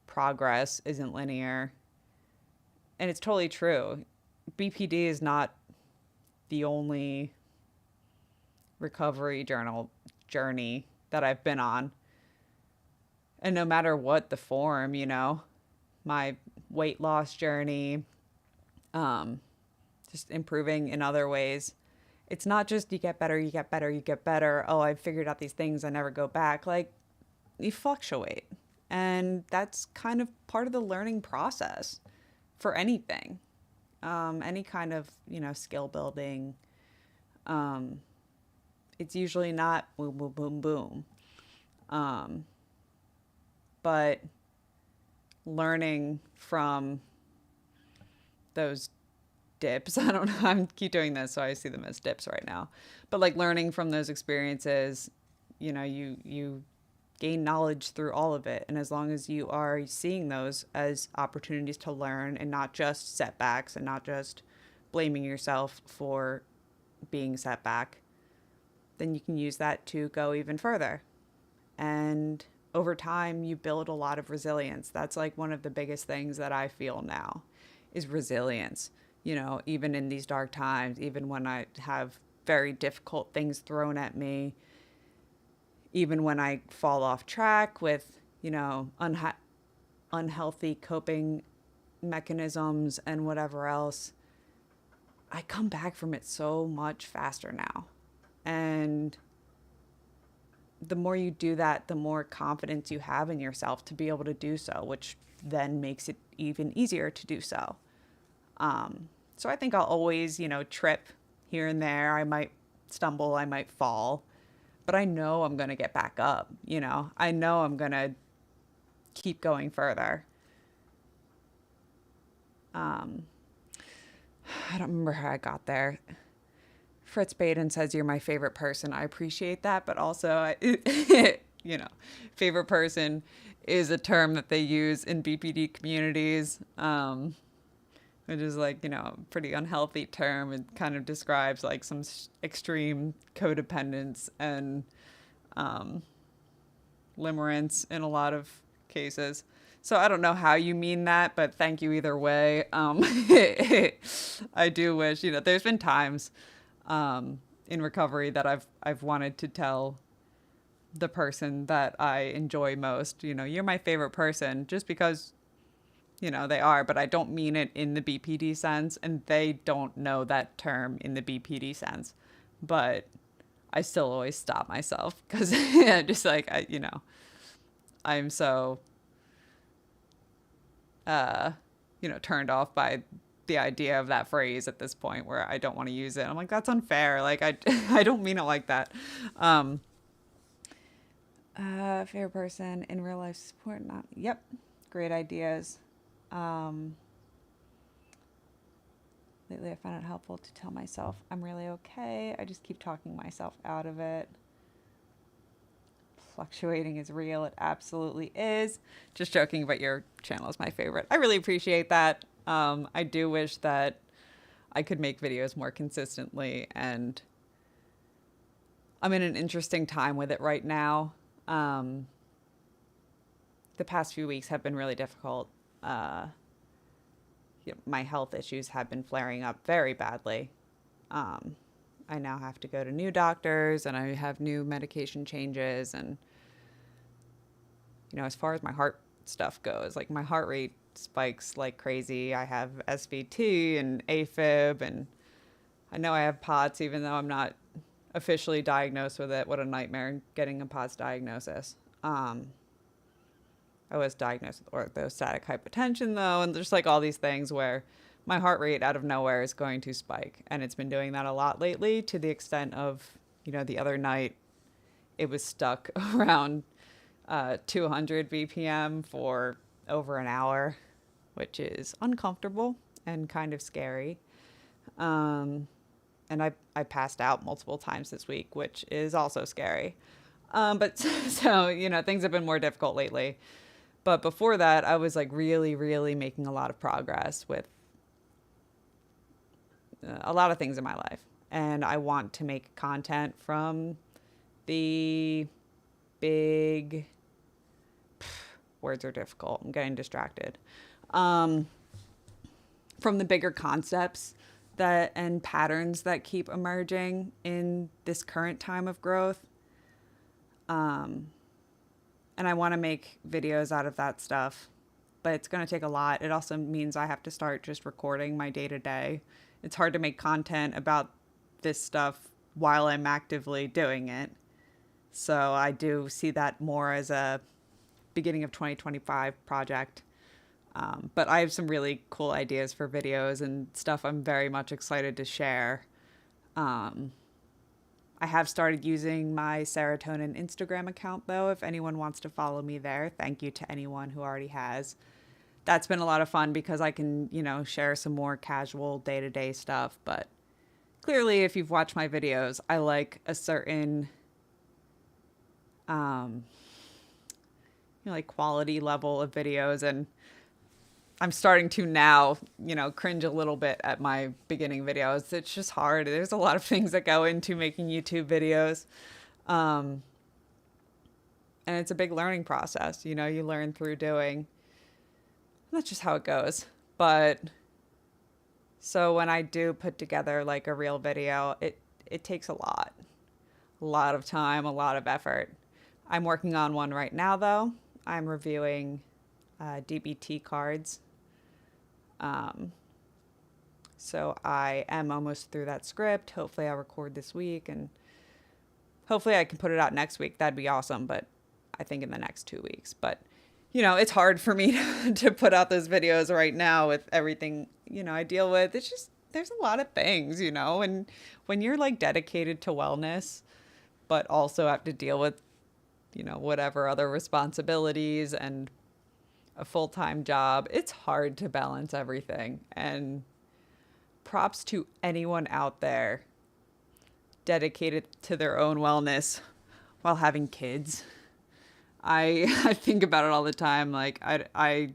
Progress isn't linear. And it's totally true. BPD is not the only recovery journey that I've been on. And no matter what the form, my weight loss journey, just improving in other ways. It's not just you get better, you get better, you get better. Oh, I've figured out these things, I never go back. Like, you fluctuate. And that's kind of part of the learning process for anything. Any kind of, skill building. It's usually not boom, boom, boom, boom. But learning from those dips, I don't know, I keep doing this, so I see them as dips right now. But like learning from those experiences, you gain knowledge through all of it. And as long as you are seeing those as opportunities to learn and not just setbacks and not just blaming yourself for being set back, then you can use that to go even further. And over time, you build a lot of resilience. That's like one of the biggest things that I feel now is resilience. Even in these dark times, even when I have very difficult things thrown at me, even when I fall off track with, unhealthy coping mechanisms and whatever else, I come back from it so much faster now. And the more you do that, the more confidence you have in yourself to be able to do so, which then makes it even easier to do so. So I think I'll always, trip here and there. I might stumble, I might fall, but I know I'm going to get back up. I know I'm going to keep going further. I don't remember how I got there. Fritz Baden says you're my favorite person. I appreciate that, but also, favorite person is a term that they use in BPD communities, which is like, pretty unhealthy term. It kind of describes like some extreme codependence and limerence in a lot of cases. So I don't know how you mean that, but thank you either way. I do wish, there's been times in recovery that I've wanted to tell the person that I enjoy most, you're my favorite person, just because, they are, but I don't mean it in the BPD sense, and they don't know that term in the BPD sense. But I still always stop myself because I'm just like, I'm so, turned off by the idea of that phrase at this point where I don't want to use it. I'm like, that's unfair. Like, I don't mean it like that. Favorite person in real life support. Not, yep. Great ideas. Lately I found it helpful to tell myself I'm really okay. I just keep talking myself out of it. Fluctuating is real. It absolutely is. Just joking, but your channel is my favorite. I really appreciate that. I do wish that I could make videos more consistently, and I'm in an interesting time with it right now. The past few weeks have been really difficult. Uh, my health issues have been flaring up very badly. Um, I now have to go to new doctors, and I have new medication changes. And, as far as my heart stuff goes, like my heart rate spikes like crazy. I have SVT and AFib, and I know I have POTS, even though I'm not officially diagnosed with it. What a nightmare getting a POTS diagnosis. I was diagnosed with orthostatic hypotension, though, and there's like all these things where my heart rate out of nowhere is going to spike. And it's been doing that a lot lately, to the extent of, the other night it was stuck around 200 BPM for over an hour, which is uncomfortable and kind of scary. And I passed out multiple times this week, which is also scary. But so, things have been more difficult lately. But before that, I was like really, really making a lot of progress with a lot of things in my life. And I want to make content from the big, words are difficult. I'm getting distracted. From the bigger concepts and patterns that keep emerging in this current time of growth. And I want to make videos out of that stuff, but it's going to take a lot. It also means I have to start just recording my day to day. It's hard to make content about this stuff while I'm actively doing it. So I do see that more as a beginning of 2025 project. But I have some really cool ideas for videos and stuff I'm very much excited to share. I have started using my serotonin Instagram account, though, if anyone wants to follow me there. Thank you to anyone who already has. That's been a lot of fun because I can, share some more casual day-to-day stuff. But clearly, if you've watched my videos, I like a certain, like quality level of videos. And I'm starting to now, cringe a little bit at my beginning videos. It's just hard. There's a lot of things that go into making YouTube videos. And it's a big learning process. You learn through doing. That's just how it goes. But so when I do put together like a real video, it takes a lot of time, a lot of effort. I'm working on one right now, though. I'm reviewing DBT cards. So I am almost through that script. Hopefully I'll record this week, and hopefully I can put it out next week. That'd be awesome. But I think in the next 2 weeks, but it's hard for me to put out those videos right now with everything, I deal with. It's just, there's a lot of things, and when you're like dedicated to wellness, but also have to deal with, whatever other responsibilities and a full-time job, it's hard to balance everything. And props to anyone out there dedicated to their own wellness while having kids. I think about it all the time. Like, I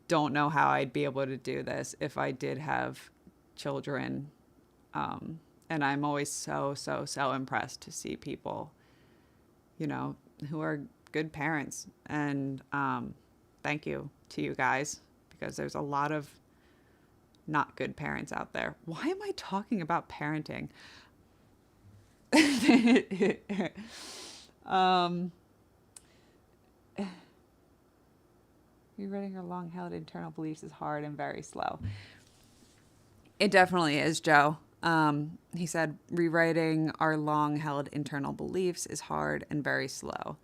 don't know how I'd be able to do this if I did have children. And I'm always so impressed to see people, who are good parents. And thank you to you guys, because there's a lot of not good parents out there. Why am I talking about parenting? Rewriting your long-held internal beliefs is hard and very slow. It definitely is, Joe. He said, rewriting our long-held internal beliefs is hard and very slow.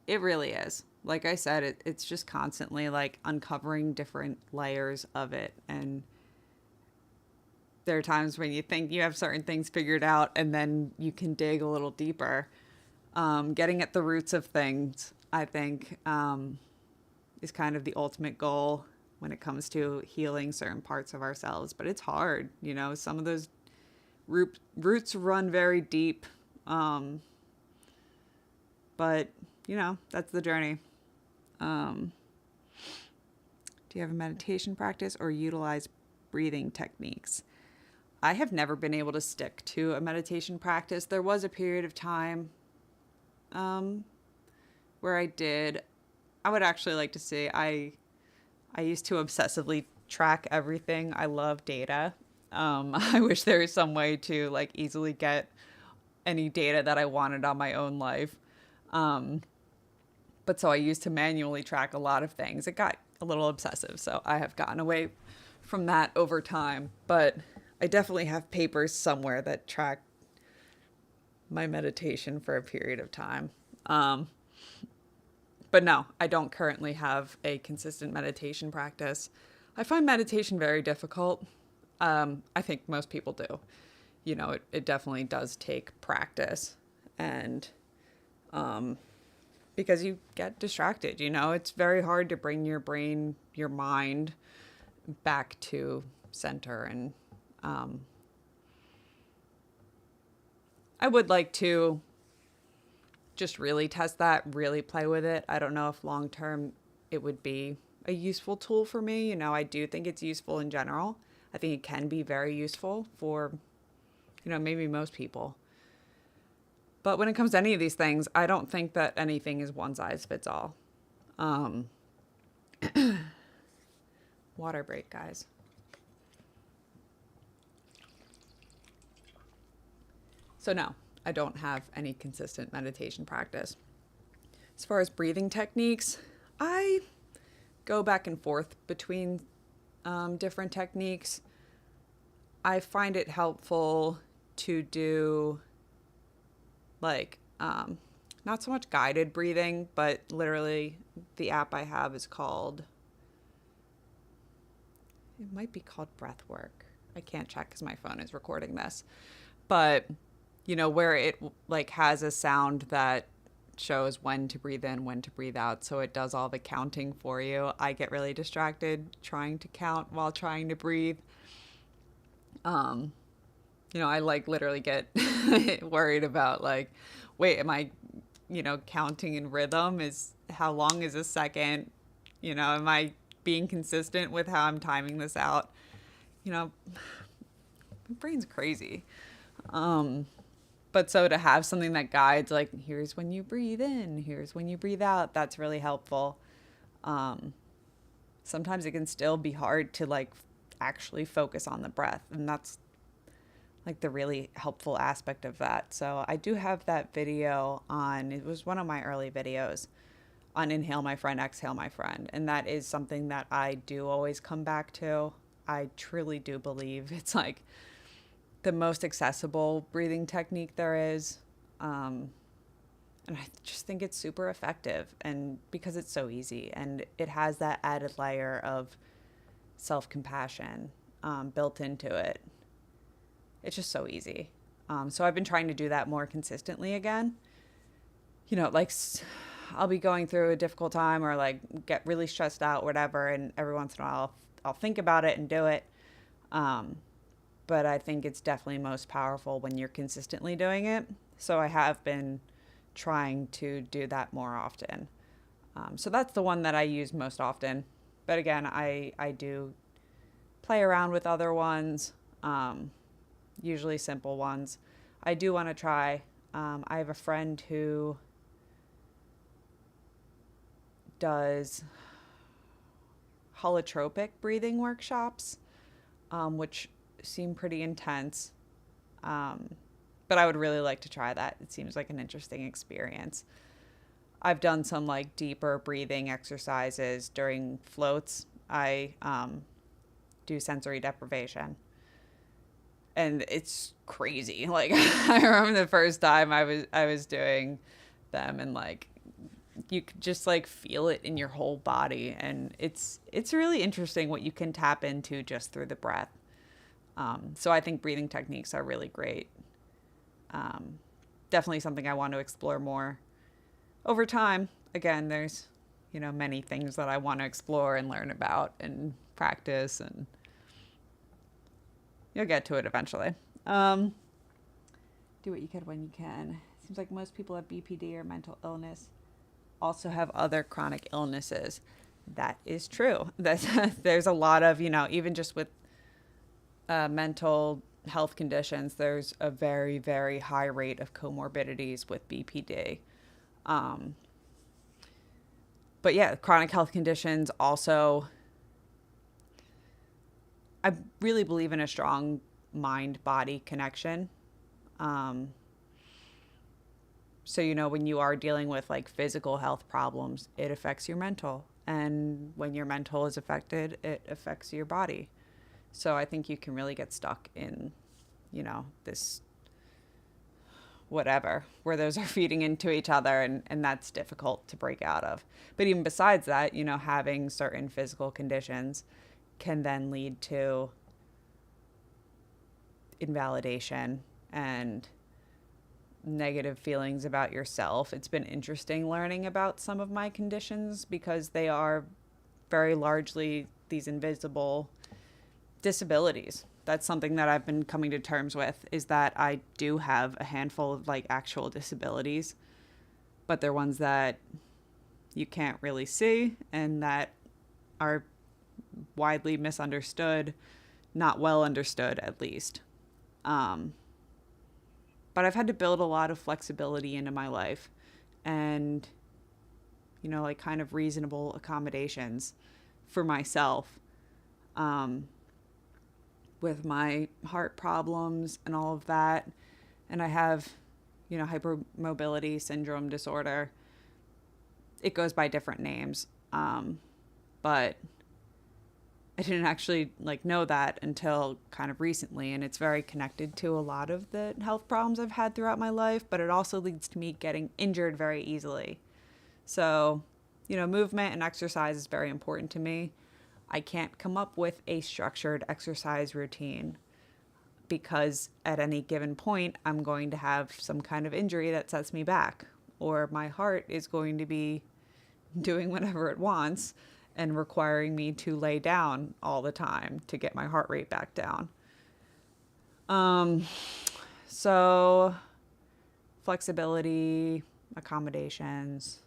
It really is. Like I said, it's just constantly like uncovering different layers of it. And there are times when you think you have certain things figured out, and then you can dig a little deeper. Getting at the roots of things, I think, is kind of the ultimate goal when it comes to healing certain parts of ourselves. But it's hard, some of those roots run very deep. But, that's the journey. Do you have a meditation practice or utilize breathing techniques. I have never been able to stick to a meditation practice. There was a period of time where I would actually like to say I used to obsessively track everything. I love data. I wish there was some way to like easily get any data that I wanted on my own life. But so I used to manually track a lot of things. It got a little obsessive, so I have gotten away from that over time. But I definitely have papers somewhere that track my meditation for a period of time. But no, I don't currently have a consistent meditation practice. I find meditation very difficult. I think most people do. You know, it definitely does take practice, and because you get distracted, you know, it's very hard to bring your brain, your mind back to center. And I would like to just really test that, really play with it. I don't know if long term it would be a useful tool for me. You know, I do think it's useful in general. I think it can be very useful for, you know, maybe most people. But when it comes to any of these things, I don't think that anything is one size fits all. Water break, guys. So no, I don't have any consistent meditation practice. As far as breathing techniques, I go back and forth between different techniques. I find it helpful to do like not so much guided breathing, but literally the app I have is called, it might be called Breathwork. I can't check because my phone is recording this. But, you know, where it like has a sound that shows when to breathe in, when to breathe out. So it does all the counting for you. I get really distracted trying to count while trying to breathe. You know, I like literally get worried about like, wait, am I, you know, counting in rhythm? How long is a second? You know, am I being consistent with how I'm timing this out? You know, my brain's crazy. But so to have something that guides, like, here's when you breathe in, here's when you breathe out, that's really helpful. Sometimes it can still be hard to like actually focus on the breath, and that's like the really helpful aspect of that. So I do have that video on, it was one of my early videos on Inhale My Friend, Exhale My Friend. And that is something that I do always come back to. I truly do believe it's like the most accessible breathing technique there is. And I just think it's super effective, and because it's so easy and it has that added layer of self-compassion built into it. It's just so easy. So I've been trying to do that more consistently again. You know, like I'll be going through a difficult time or like get really stressed out, whatever. And every once in a while I'll think about it and do it. But I think it's definitely most powerful when you're consistently doing it. So I have been trying to do that more often. So that's the one that I use most often. But again, I do play around with other ones. Usually simple ones. I do want to try. I have a friend who does holotropic breathing workshops, which seem pretty intense. But I would really like to try that. It seems like an interesting experience. I've done some like deeper breathing exercises during floats. I do sensory deprivation. And it's crazy. Like I remember the first time I was doing them, and like you could just like feel it in your whole body, and it's really interesting what you can tap into just through the breath. So I think breathing techniques are really great. Definitely something I want to explore more over time. Again, there's, you know, many things that I want to explore and learn about and practice, and you'll get to it eventually. Do what you can when you can. Seems like most people have BPD or mental illness also have other chronic illnesses. That is true. There's a lot of, you know, even just with mental health conditions, there's a very, very high rate of comorbidities with BPD. Um, but yeah, chronic health conditions also, I really believe in a strong mind body connection. Um, so, when you are dealing with like physical health problems, it affects your mental. And when your mental is affected, it affects your body. So I think you can really get stuck in, this whatever, where those are feeding into each other, and that's difficult to break out of. But even besides that, having certain physical conditions can then lead to invalidation and negative feelings about yourself. It's been interesting learning about some of my conditions because they are very largely these invisible disabilities. That's something that I've been coming to terms with, is that I do have a handful of like actual disabilities, but they're ones that you can't really see and that are widely misunderstood, not well understood at least. But I've had to build a lot of flexibility into my life and, like kind of reasonable accommodations for myself. With my heart problems and all of that. And I have, hypermobility syndrome disorder. It goes by different names. But I didn't actually know that until kind of recently. And it's very connected to a lot of the health problems I've had throughout my life, but it also leads to me getting injured very easily. So, movement and exercise is very important to me. I can't come up with a structured exercise routine because at any given point, I'm going to have some kind of injury that sets me back, or my heart is going to be doing whatever it wants and requiring me to lay down all the time to get my heart rate back down. So flexibility, accommodations,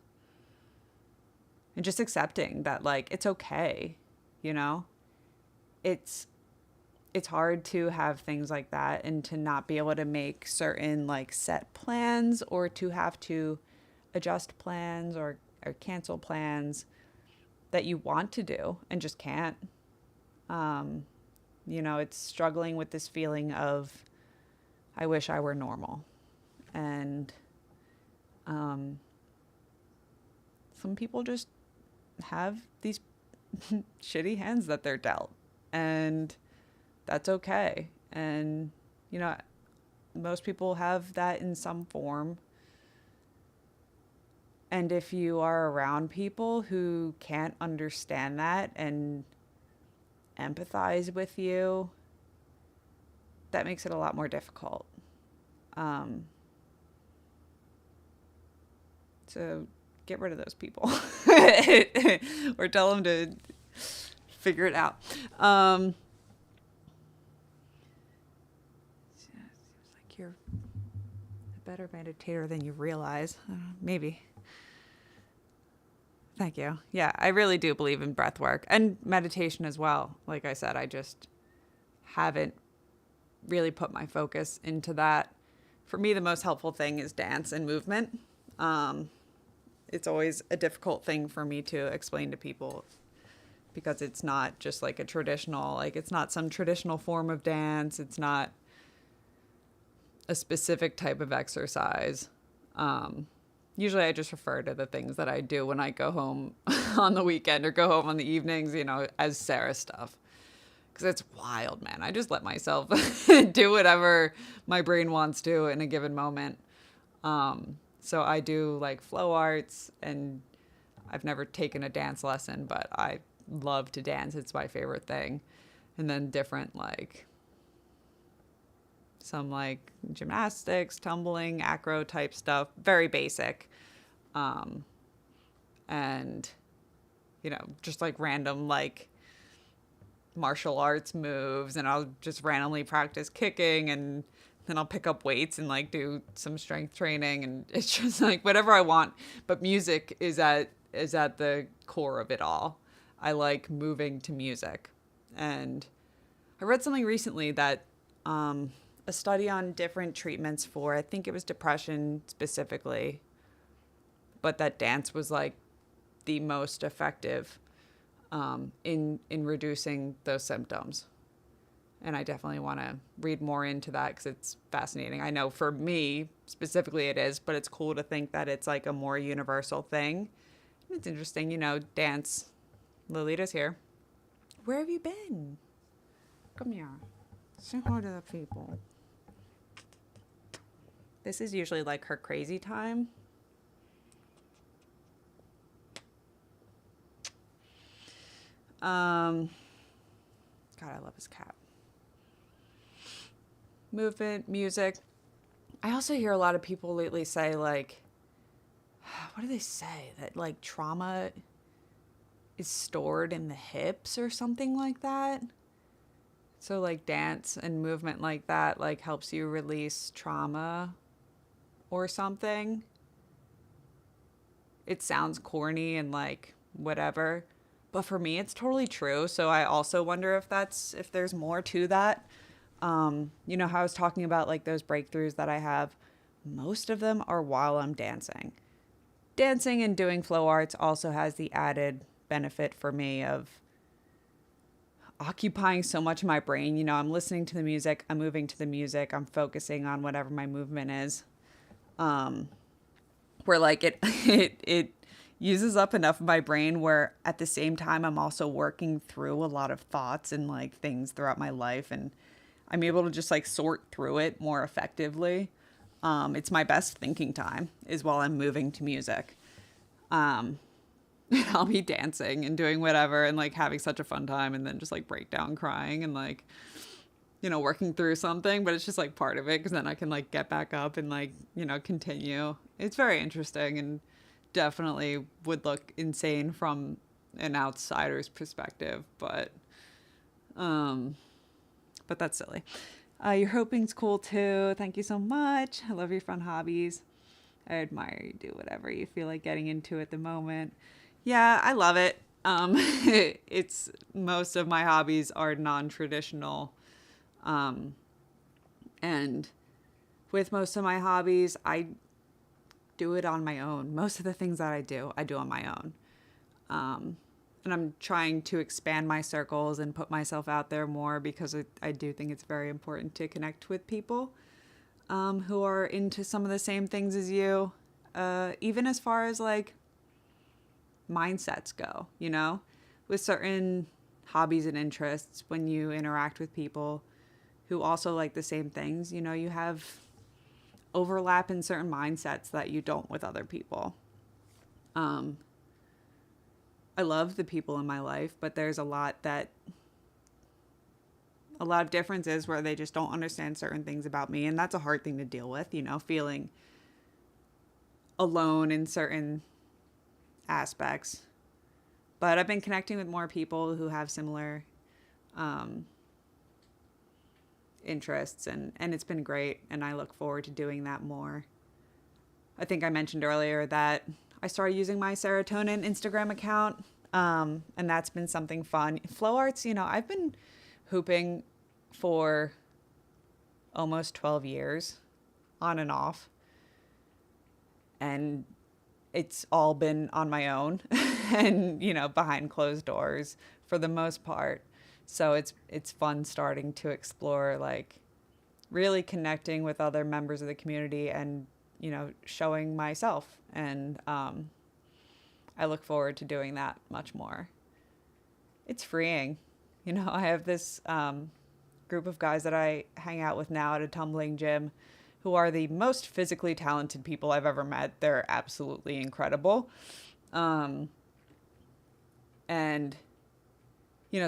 and just accepting that it's okay. It's hard to have things like that and to not be able to make certain set plans, or to have to adjust plans or cancel plans that you want to do and just can't. It's struggling with this feeling of, I wish I were normal. And some people just have these shitty hands that they're dealt, and that's okay. And most people have that in some form, and if you are around people who can't understand that and empathize with you, that makes it a lot more difficult. So get rid of those people or tell them to figure it out. Seems like you're a better meditator than you realize. Maybe. Thank you. Yeah, I really do believe in breath work and meditation as well. Like I said, I just haven't really put my focus into that. For me, the most helpful thing is dance and movement. It's always a difficult thing for me to explain to people because it's not just a traditional, it's not some traditional form of dance. It's not a specific type of exercise. Usually I just refer to the things that I do when I go home on the weekend or go home on the evenings, as Sarah stuff. Because it's wild, man. I just let myself do whatever my brain wants to in a given moment. So I do flow arts, and I've never taken a dance lesson, but I love to dance. It's my favorite thing. And then different some gymnastics, tumbling, acro type stuff, very basic. And, just random martial arts moves, and I'll just randomly practice kicking, and then I'll pick up weights and do some strength training, and it's just whatever I want. But music is at the core of it all. I like moving to music, and I read something recently that a study on different treatments for, I think it was depression specifically, but that dance was like the most effective in reducing those symptoms. And I definitely want to read more into that because it's fascinating. I know for me specifically it is, but it's cool to think that it's like a more universal thing. It's interesting, dance. Lolita's here. Where have you been? Come here. Say hi to the people. This is usually like her crazy time. God, I love his cat. Movement, music. I also hear a lot of people lately say, like, what do they say? That, like, trauma is stored in the hips or something like that. So, like, dance and movement like that, like, helps you release trauma or something. It sounds corny and, like, whatever. But for me, it's totally true. So I also wonder if there's more to that. How I was talking about like those breakthroughs that I have, most of them are while I'm dancing. Dancing and doing flow arts also has the added benefit for me of occupying so much of my brain. I'm listening to the music, I'm moving to the music, I'm focusing on whatever my movement is. Where like it uses up enough of my brain where at the same time I'm also working through a lot of thoughts and like things throughout my life, and I'm able to just like sort through it more effectively. It's my best thinking time is while I'm moving to music. I'll be dancing and doing whatever and like having such a fun time, and then just like break down crying and like, working through something, but it's just like part of it because then I can like get back up and like, continue. It's very interesting and definitely would look insane from an outsider's perspective, but that's silly. Your hoping's cool too. Thank you so much. I love your fun hobbies. I admire you do whatever you feel like getting into at the moment. Yeah, I love it. It's most of my hobbies are non-traditional. And with most of my hobbies, I do it on my own. Most of the things that I do on my own. And I'm trying to expand my circles and put myself out there more because I do think it's very important to connect with people who are into some of the same things as you, even as far as like mindsets go, with certain hobbies and interests. When you interact with people who also like the same things, you have overlap in certain mindsets that you don't with other people. I love the people in my life, but there's a lot of differences where they just don't understand certain things about me. And that's a hard thing to deal with, feeling alone in certain aspects. But I've been connecting with more people who have similar interests, and it's been great. And I look forward to doing that more. I think I mentioned earlier that I started using my serotonin Instagram account, and that's been something fun. Flow arts, I've been hooping for almost 12 years, on and off, and it's all been on my own and, behind closed doors for the most part. So it's fun starting to explore, like, really connecting with other members of the community and, showing myself. And I look forward to doing that much more. It's freeing. I have this group of guys that I hang out with now at a tumbling gym who are the most physically talented people I've ever met. They're absolutely incredible. And,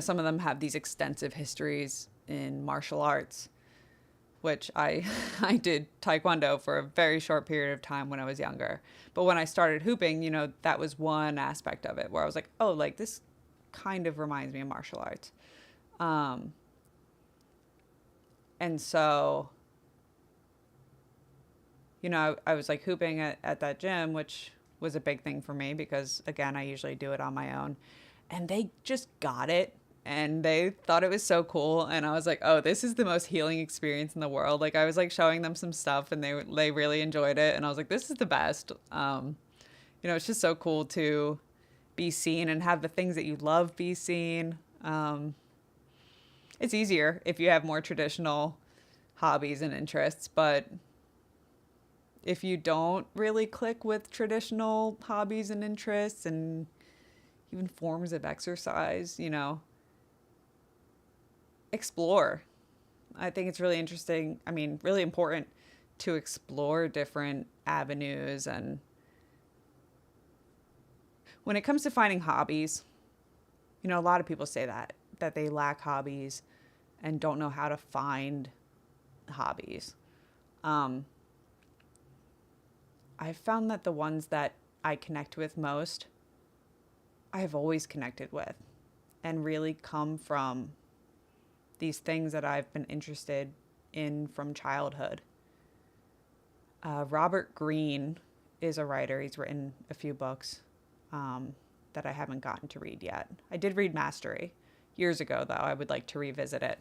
some of them have these extensive histories in martial arts, which I did Taekwondo for a very short period of time when I was younger. But when I started hooping, that was one aspect of it where I was like, oh, like this kind of reminds me of martial arts. And so, I was like hooping at that gym, which was a big thing for me because, again, I usually do it on my own. And they just got it. and they thought it was so cool. And I was like, oh, this is the most healing experience in the world. Like I was like showing them some stuff, and they really enjoyed it. And I was like, this is the best. It's just so cool to be seen and have the things that you love be seen. It's easier if you have more traditional hobbies and interests, but if you don't really click with traditional hobbies and interests and even forms of exercise, explore. I think it's really interesting. I mean, really important to explore different avenues. And when it comes to finding hobbies, a lot of people say that they lack hobbies and don't know how to find hobbies. I've found that the ones that I connect with most, I have always connected with and really come from these things that I've been interested in from childhood. Robert Greene is a writer. He's written a few books that I haven't gotten to read yet. I did read Mastery years ago, though. I would like to revisit it.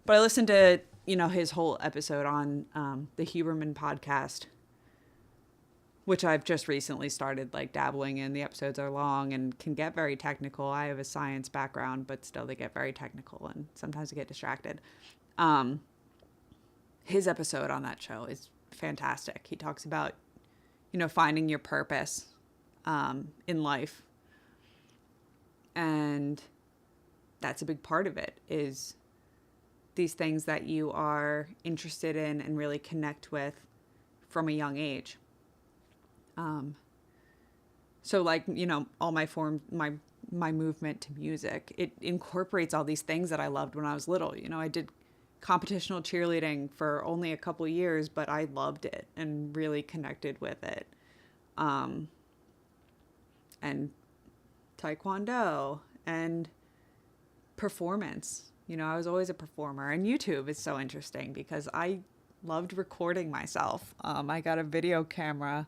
But I listened to, his whole episode on the Huberman podcast, which I've just recently started like dabbling in. The episodes are long and can get very technical. I have a science background, but still they get very technical and sometimes I get distracted. His episode on that show is fantastic. He talks about, finding your purpose in life. And that's a big part of it, is these things that you are interested in and really connect with from a young age. So like, all my my movement to music, it incorporates all these things that I loved when I was little. I did competitional cheerleading for only a couple years, but I loved it and really connected with it. And Taekwondo and performance. I was always a performer, and YouTube is so interesting because I loved recording myself. I got a video camera.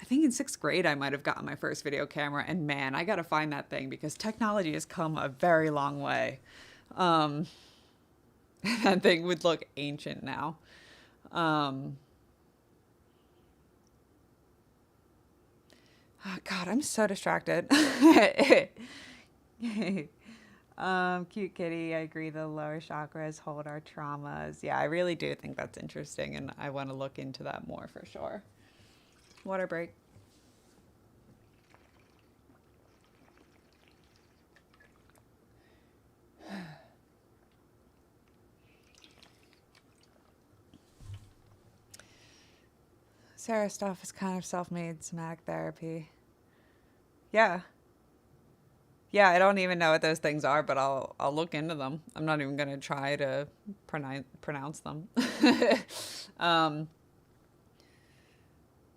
I think in 6th grade, I might have gotten my first video camera, and man, I got to find that thing because technology has come a very long way. That thing would look ancient now. Oh God, I'm so distracted. Cute kitty. I agree. The lower chakras hold our traumas. Yeah, I really do think that's interesting, and I want to look into that more for sure. Water break. Sarah's stuff is kind of self-made somatic therapy. Yeah. Yeah, I don't even know what those things are, but I'll look into them. I'm not even going to try to pronounce them.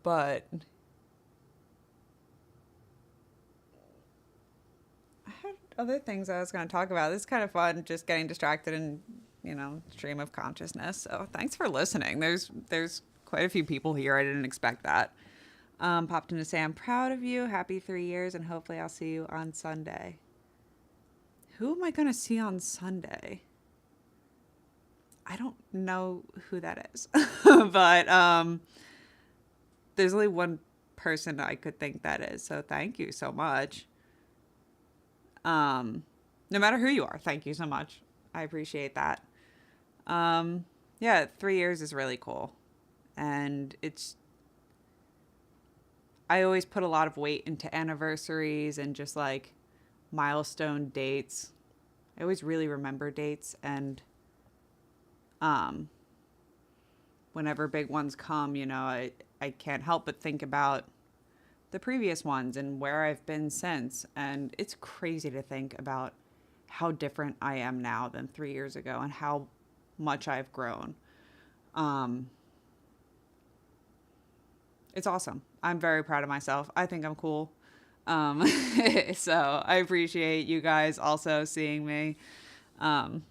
But I had other things I was going to talk about. This is kind of fun, just getting distracted and, stream of consciousness. So thanks for listening. There's quite a few people here. I didn't expect that. Popped in to say, I'm proud of you. Happy 3 years, and hopefully I'll see you on Sunday. Who am I going to see on Sunday? I don't know who that is. But there's only one person I could think that is. So thank you so much. No matter who you are, thank you so much. I appreciate that. Yeah, 3 years is really cool. And I always put a lot of weight into anniversaries and just like milestone dates. I always really remember dates, and whenever big ones come, I can't help but think about the previous ones and where I've been since. And it's crazy to think about how different I am now than 3 years ago and how much I've grown. It's awesome. I'm very proud of myself. I think I'm cool. So I appreciate you guys also seeing me. Oh,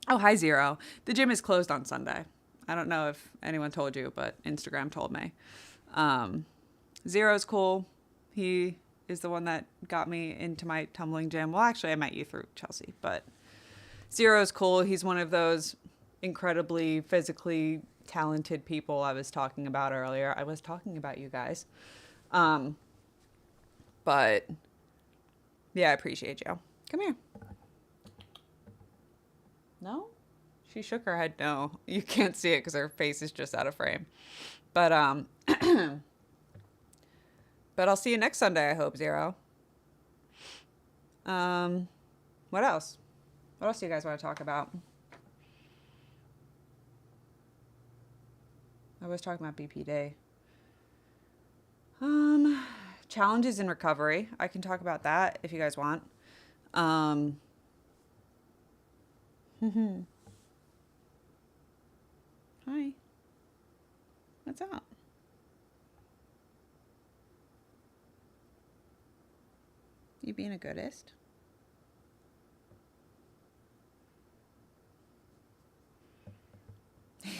hi, Zero. The gym is closed on Sunday. I don't know if anyone told you, but Instagram told me. Zero's cool. He is the one that got me into my tumbling gym. Well, actually, I met you through Chelsea, but Zero's cool. He's one of those incredibly physically talented people I was talking about earlier. I was talking about you guys. But yeah, I appreciate you. Come here. No? She shook her head no. You can't see it because her face is just out of frame. But but I'll see you next Sunday, I hope, Zero. What else? What else do you guys want to talk about? I was talking about BPD. Challenges in recovery. I can talk about that if you guys want. Hi. What's up? You being a goodist?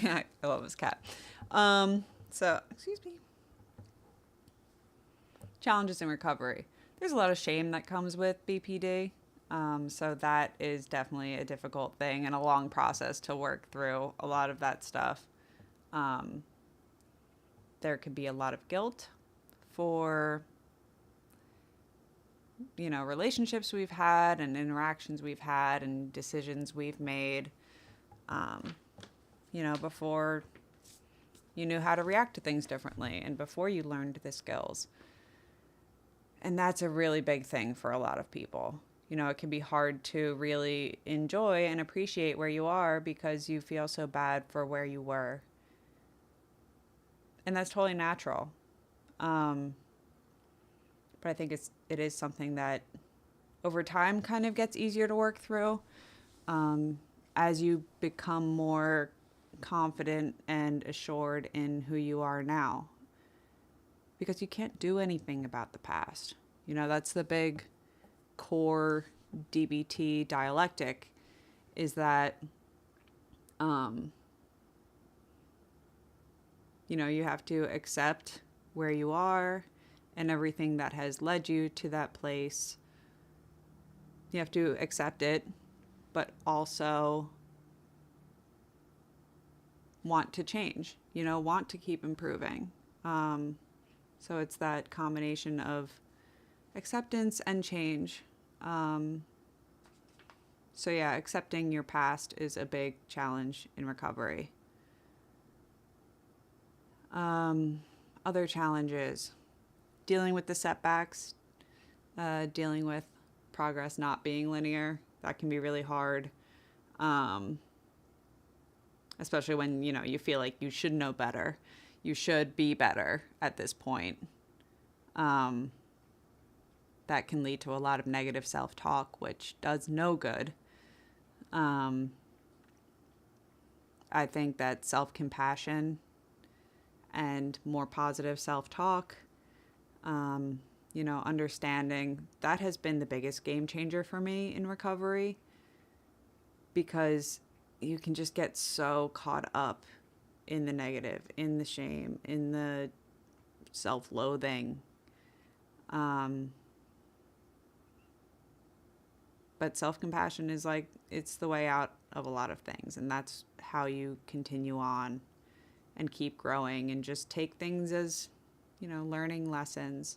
Yeah, I love this cat. So, excuse me. Challenges in recovery. There's a lot of shame that comes with BPD. So that is definitely a difficult thing and a long process to work through a lot of that stuff. There could be a lot of guilt for, relationships we've had and interactions we've had and decisions we've made, before you knew how to react to things differently and before you learned the skills. And that's a really big thing for a lot of people. It can be hard to really enjoy and appreciate where you are because you feel so bad for where you were. And that's totally natural. But I think it is something that over time kind of gets easier to work through as you become more confident and assured in who you are now. Because you can't do anything about the past. That's the big core DBT dialectic, is that, you have to accept where you are and everything that has led you to that place. You have to accept it, but also want to change, want to keep improving. So it's that combination of acceptance and change. So yeah, accepting your past is a big challenge in recovery. Other challenges, dealing with the setbacks, dealing with progress not being linear. That can be really hard. Especially when, you feel like you should know better. You should be better at this point. That can lead to a lot of negative self-talk, which does no good. I think that self-compassion and more positive self-talk, understanding, that has been the biggest game changer for me in recovery, because you can just get so caught up in the negative, in the shame, in the self-loathing. But self-compassion is it's the way out of a lot of things. And that's how you continue on and keep growing and just take things as, learning lessons,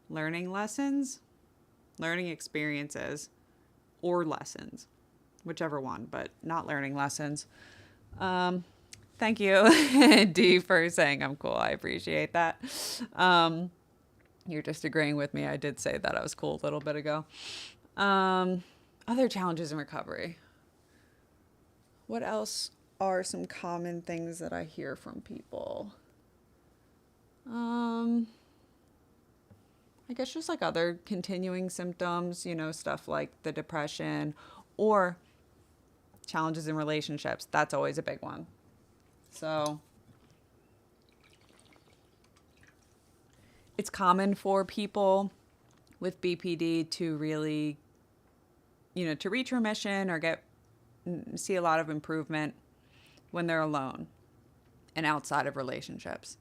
learning experiences, or lessons, whichever one, but not learning lessons. Thank you, Dee, for saying I'm cool. I appreciate that. You're just agreeing with me. I did say that I was cool a little bit ago. Other challenges in recovery. What else are some common things that I hear from people? I guess just other continuing symptoms, stuff like the depression or challenges in relationships. That's always a big one. So it's common for people with BPD to really, to reach remission or see a lot of improvement when they're alone and outside of relationships.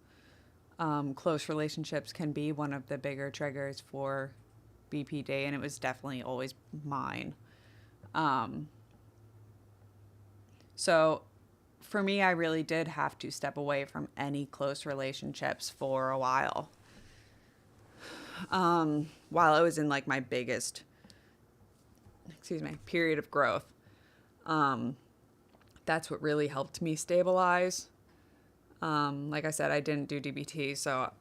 Close relationships can be one of the bigger triggers for BPD, and it was definitely always mine. Um, so for me, I really did have to step away from any close relationships for a while I was in like my biggest, period of growth. Um, that's what really helped me stabilize. Like I said, I didn't do DBT, so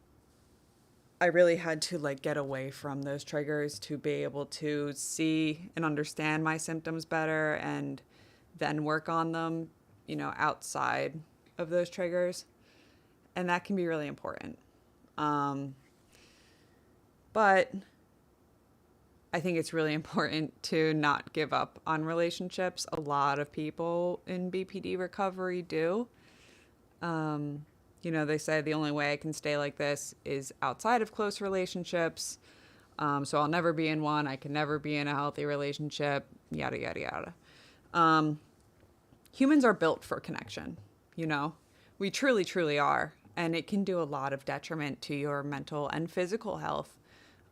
I really had to like get away from those triggers to be able to see and understand my symptoms better and then work on them, outside of those triggers. And that can be really important. But I think it's really important to not give up on relationships. A lot of people in BPD recovery do. They say the only way I can stay like this is outside of close relationships. So I'll never be in one. I can never be in a healthy relationship, yada, yada, yada. Humans are built for connection, We truly, truly are. And it can do a lot of detriment to your mental and physical health,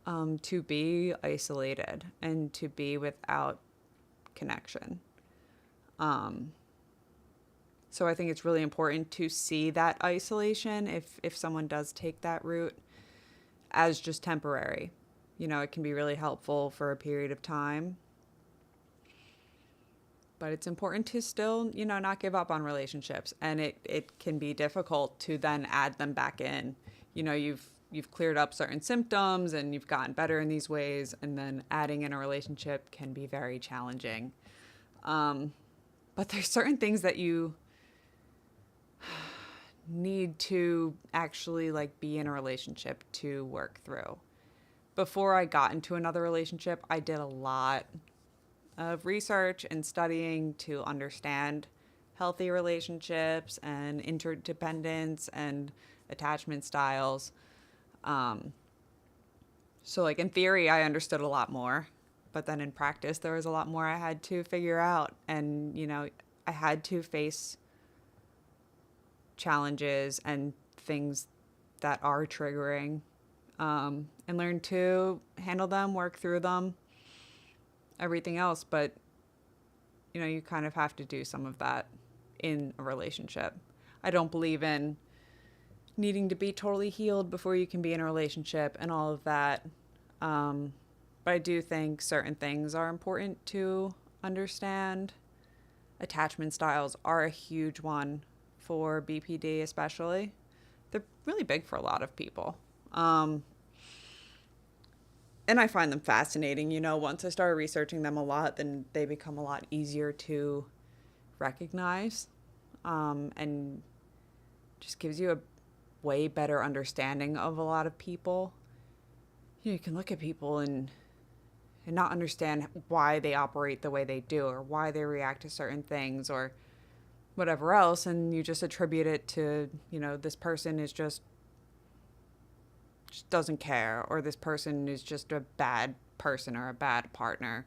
to be isolated and to be without connection. So I think it's really important to see that isolation, if someone does take that route, as just temporary. It can be really helpful for a period of time. But it's important to still, not give up on relationships. And it can be difficult to then add them back in. You've cleared up certain symptoms and you've gotten better in these ways. And then adding in a relationship can be very challenging. But there's certain things that you need to actually like be in a relationship to work through. Before I got into another relationship, I did a lot of research and studying to understand healthy relationships and interdependence and attachment styles. So like in theory, I understood a lot more, but then in practice, there was a lot more I had to figure out. And, I had to face challenges and things that are triggering, and learn to handle them, work through them, everything else. But, you kind of have to do some of that in a relationship. I don't believe in needing to be totally healed before you can be in a relationship and all of that. But I do think certain things are important to understand. Attachment styles are a huge one for BPD especially. They're really big for a lot of people. And I find them fascinating. Once I started researching them a lot, then they become a lot easier to recognize, and just gives you a way better understanding of a lot of people. You can look at people and not understand why they operate the way they do or why they react to certain things or whatever else, and you just attribute it to, this person is just doesn't care, or this person is just a bad person or a bad partner.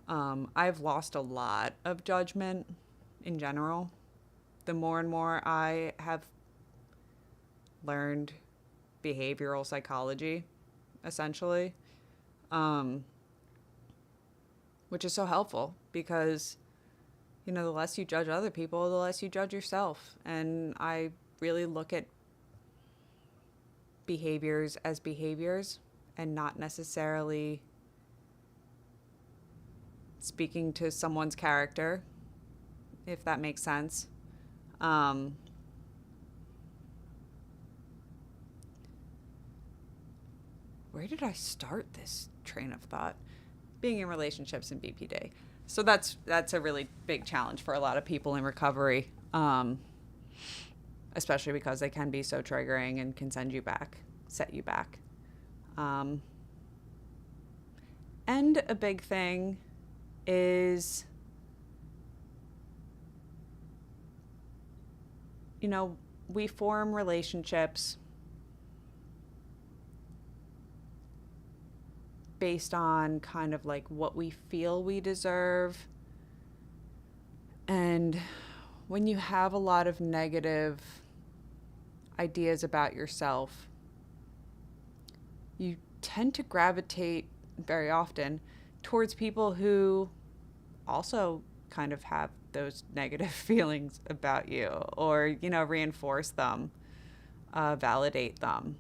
I've lost a lot of judgment in general. The more and more I have learned behavioral psychology, essentially, which is so helpful because, the less you judge other people, the less you judge yourself. And I really look at behaviors as behaviors and not necessarily speaking to someone's character, if that makes sense. Where did I start this train of thought? Being in relationships in BPD. So that's a really big challenge for a lot of people in recovery, especially because they can be so triggering and can set you back. And a big thing is, we form relationships based on kind of like what we feel we deserve. And when you have a lot of negative ideas about yourself, you tend to gravitate very often towards people who also kind of have those negative feelings about you, or, you know, reinforce them, validate them.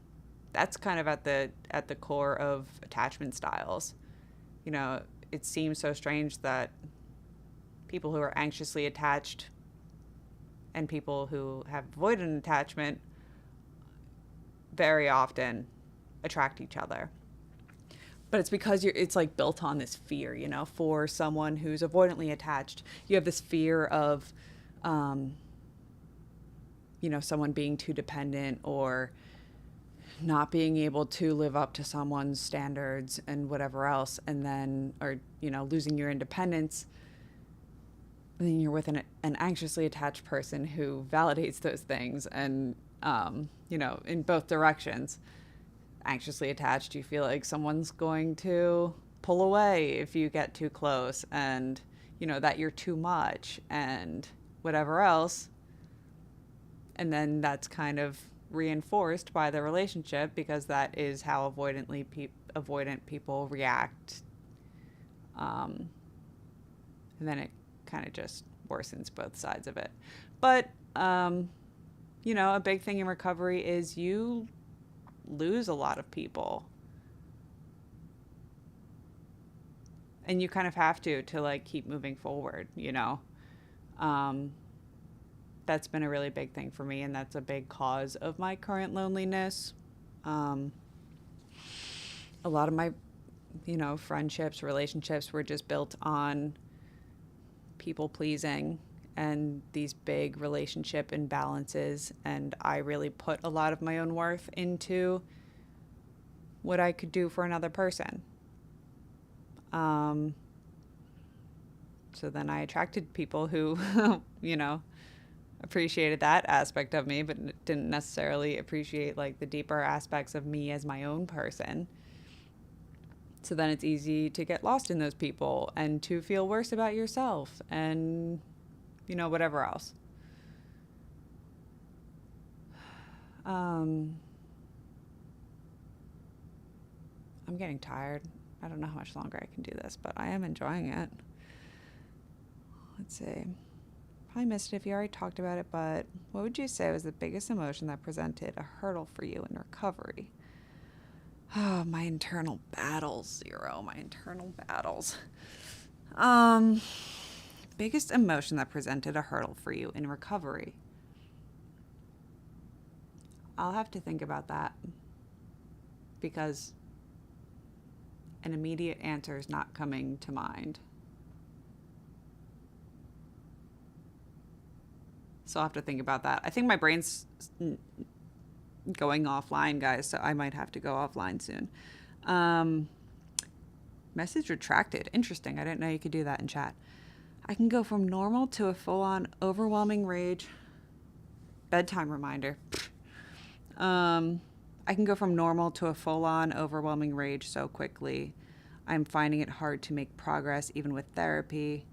That's kind of at the core of attachment styles. You know, it seems so strange that people who are anxiously attached and people who have avoidant attachment very often attract each other. But it's because it's like built on this fear, you know, for someone who's avoidantly attached, you have this fear of, you know, someone being too dependent or not being able to live up to someone's standards and whatever else. And then, or, you know, losing your independence. And then you're with an anxiously attached person who validates those things and, you know, in both directions. Anxiously attached, you feel like someone's going to pull away if you get too close, and, you know, that you're too much and whatever else. And then that's kind of reinforced by the relationship, because that is how avoidant people react. And then it kind of just worsens both sides of it. But, you know, a big thing in recovery is you lose a lot of people, and you kind of have to like keep moving forward, you know. That's been a really big thing for me, and that's a big cause of my current loneliness. A lot of my, you know, friendships, relationships were just built on people pleasing and these big relationship imbalances, and I really put a lot of my own worth into what I could do for another person. So then I attracted people who, you know, appreciated that aspect of me, but didn't necessarily appreciate like the deeper aspects of me as my own person. So then it's easy to get lost in those people and to feel worse about yourself and, you know, whatever else. I'm getting tired. I don't know how much longer I can do this, but I am enjoying it. Let's see. Probably missed it if you already talked about it, but what would you say was the biggest emotion that presented a hurdle for you in recovery? Oh, my internal battles, Zero. My internal battles. Biggest emotion that presented a hurdle for you in recovery. I'll have to think about that, because an immediate answer is not coming to mind. So I'll have to think about that. I think my brain's going offline, guys, so I might have to go offline soon. Message retracted. Interesting. I didn't know you could do that in chat. I can go from normal to a full-on overwhelming rage. Bedtime reminder. I can go from normal to a full-on overwhelming rage so quickly. I'm finding it hard to make progress, even with therapy,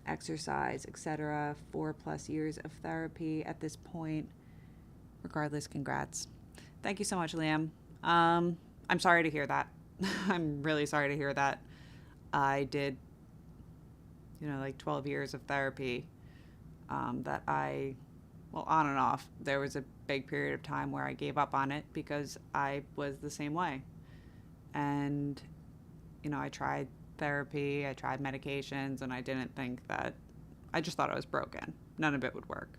exercise, etc. 4+ years of therapy at this point. Regardless, congrats. Thank you so much, Liam. I'm sorry to hear that. I'm really sorry to hear that. I did, you know, like 12 years of therapy that well, on and off. There was a big period of time where I gave up on it because I was the same way. And, you know, I tried therapy, I tried medications, and I didn't think that, I just thought I was broken. None of it would work.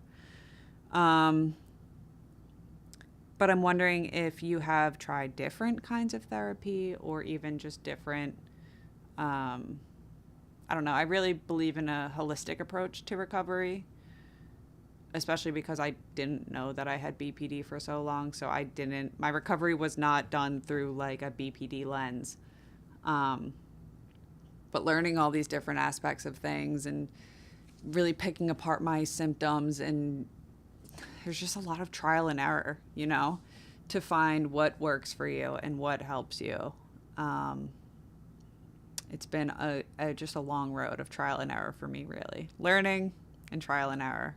But I'm wondering if you have tried different kinds of therapy, or even just different, I don't know. I really believe in a holistic approach to recovery, especially because I didn't know that I had BPD for so long. So my recovery was not done through like a BPD lens. But learning all these different aspects of things and really picking apart my symptoms, and there's just a lot of trial and error, you know, to find what works for you and what helps you. It's been just a long road of trial and error for me, really. Learning and trial and error.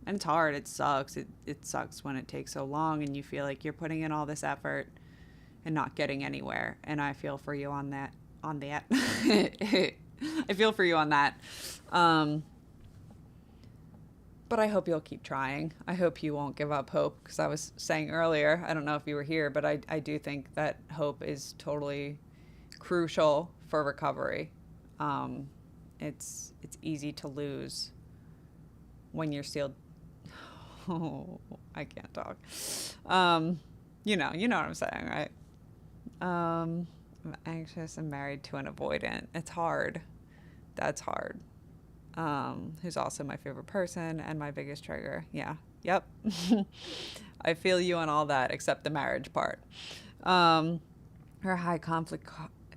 And it's hard. It sucks. It sucks when it takes so long and you feel like you're putting in all this effort and not getting anywhere. And I feel for you on that. I feel for you on that. But I hope you'll keep trying. I hope you won't give up hope, because I was saying earlier, I don't know if you were here, but I do think that hope is totally crucial for recovery. It's easy to lose when you're still. Oh, I can't talk. You know what I'm saying, right? I'm anxious and married to an avoidant. It's hard. That's hard. Who's also my favorite person and my biggest trigger. Yeah. Yep. I feel you on all that except the marriage part. We're a high conflict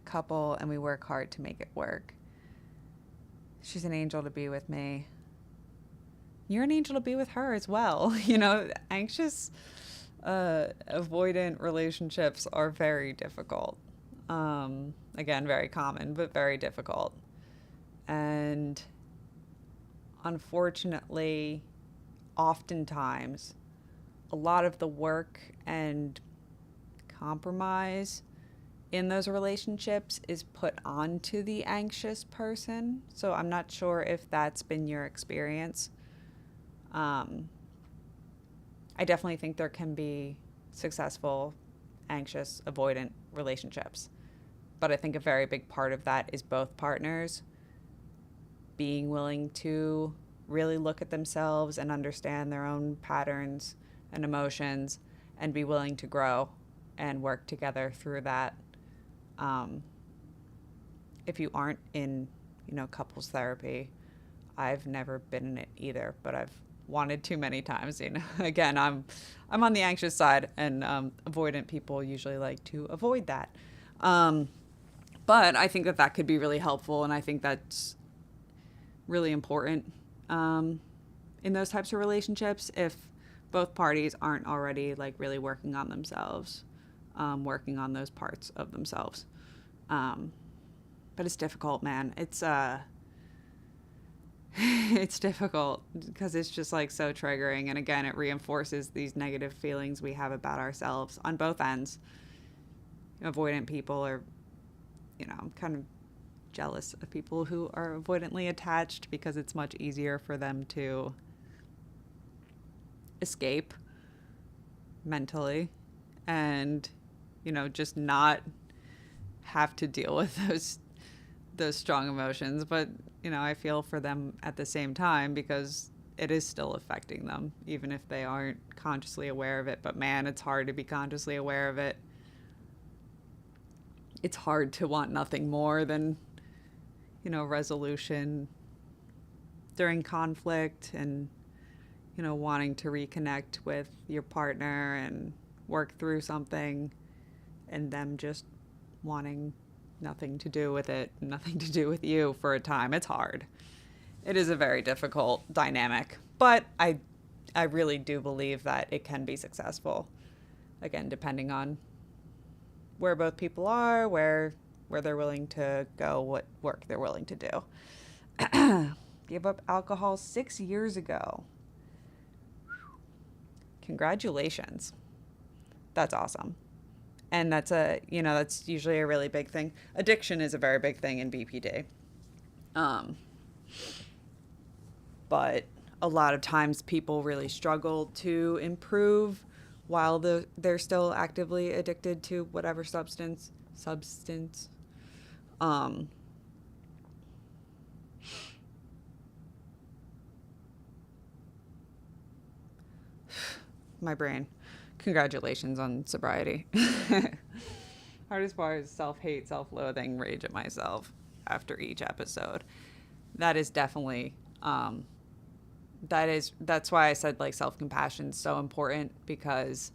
couple and we work hard to make it work. She's an angel to be with me. You're an angel to be with her as well. Anxious, avoidant relationships are very difficult. Again, very common, but very difficult. And unfortunately, oftentimes, a lot of the work and compromise in those relationships is put onto the anxious person. So I'm not sure if that's been your experience. I definitely think there can be successful, anxious, avoidant relationships. But I think a very big part of that is both partners being willing to really look at themselves and understand their own patterns and emotions and be willing to grow and work together through that. If you aren't in, couples therapy, I've never been in it either, but I've wanted to many times. Again, I'm on the anxious side, and avoidant people usually like to avoid that. But I think that could be really helpful, and I think that's really important in those types of relationships if both parties aren't already really working on themselves, working on those parts of themselves. But it's difficult, man. It's it's difficult because it's just so triggering, and again, it reinforces these negative feelings we have about ourselves on both ends. Avoidant people are, I'm kind of jealous of people who are avoidantly attached because it's much easier for them to escape mentally and, just not have to deal with those strong emotions. But, I feel for them at the same time because it is still affecting them, even if they aren't consciously aware of it. But man, it's hard to be consciously aware of it. It's hard to want nothing more than resolution during conflict and, wanting to reconnect with your partner and work through something, and them just wanting nothing to do with it, nothing to do with you for a time. It's hard. It is a very difficult dynamic, but I really do believe that it can be successful. Again, depending on where both people are, where they're willing to go, what work they're willing to do. Gave up alcohol 6 years ago. Congratulations. That's awesome. And that's that's usually a really big thing. Addiction is a very big thing in BPD. But a lot of times people really struggle to improve while they're still actively addicted to whatever substance. My brain. Congratulations on sobriety. Hardest part is self-hate, self-loathing, rage at myself after each episode. That is definitely, that's why I said self-compassion is so important, because,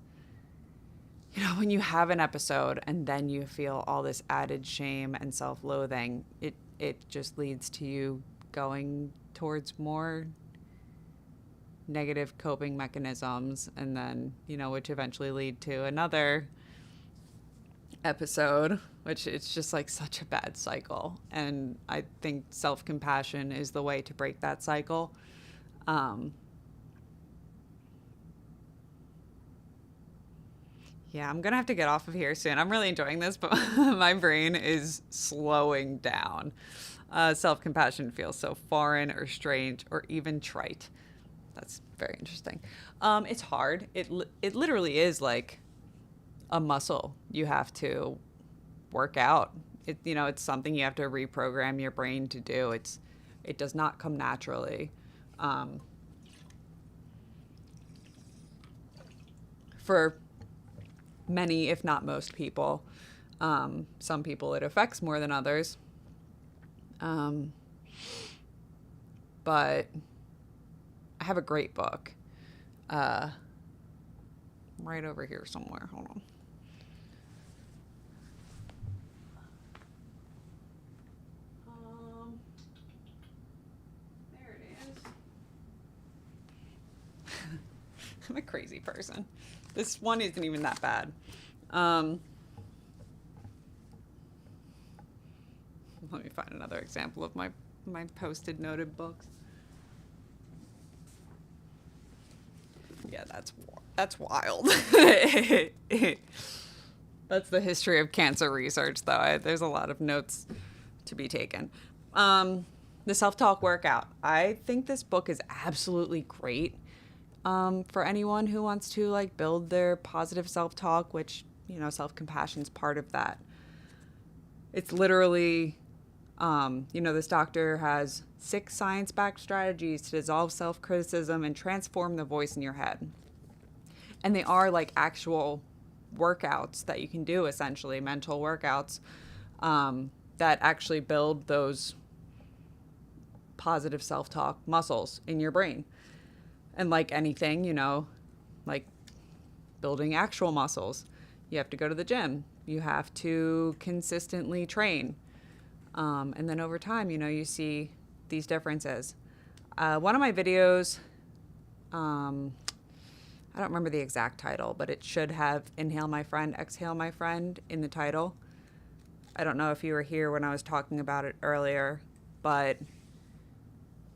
when you have an episode and then you feel all this added shame and self-loathing, it just leads to you going towards more negative coping mechanisms, and then, which eventually lead to another episode, which it's just such a bad cycle. And I think self-compassion is the way to break that cycle. Yeah, I'm gonna have to get off of here soon. I'm really enjoying this, but my brain is slowing down. Self-compassion feels so foreign or strange or even trite. That's very interesting. It's hard. It literally is like a muscle you have to work out. It's something you have to reprogram your brain to do. It does not come naturally. For many, if not most people. Some people it affects more than others. But I have a great book right over here somewhere. Hold on. There it is. I'm a crazy person. This one isn't even that bad. Let me find another example of my posted noted books. Yeah, that's wild. That's the history of cancer research, though. There's a lot of notes to be taken. The self-talk workout. I think this book is absolutely great for anyone who wants to like build their positive self-talk, which, self-compassion is part of that. It's literally, this doctor has 6 science-backed strategies to dissolve self-criticism and transform the voice in your head. And they are like actual workouts that you can do, essentially, mental workouts that actually build those positive self-talk muscles in your brain. And like anything, like building actual muscles, you have to go to the gym. You have to consistently train. And then over time, you see these differences. One of my videos, I don't remember the exact title, but it should have Inhale My Friend, Exhale My Friend in the title. I don't know if you were here when I was talking about it earlier, but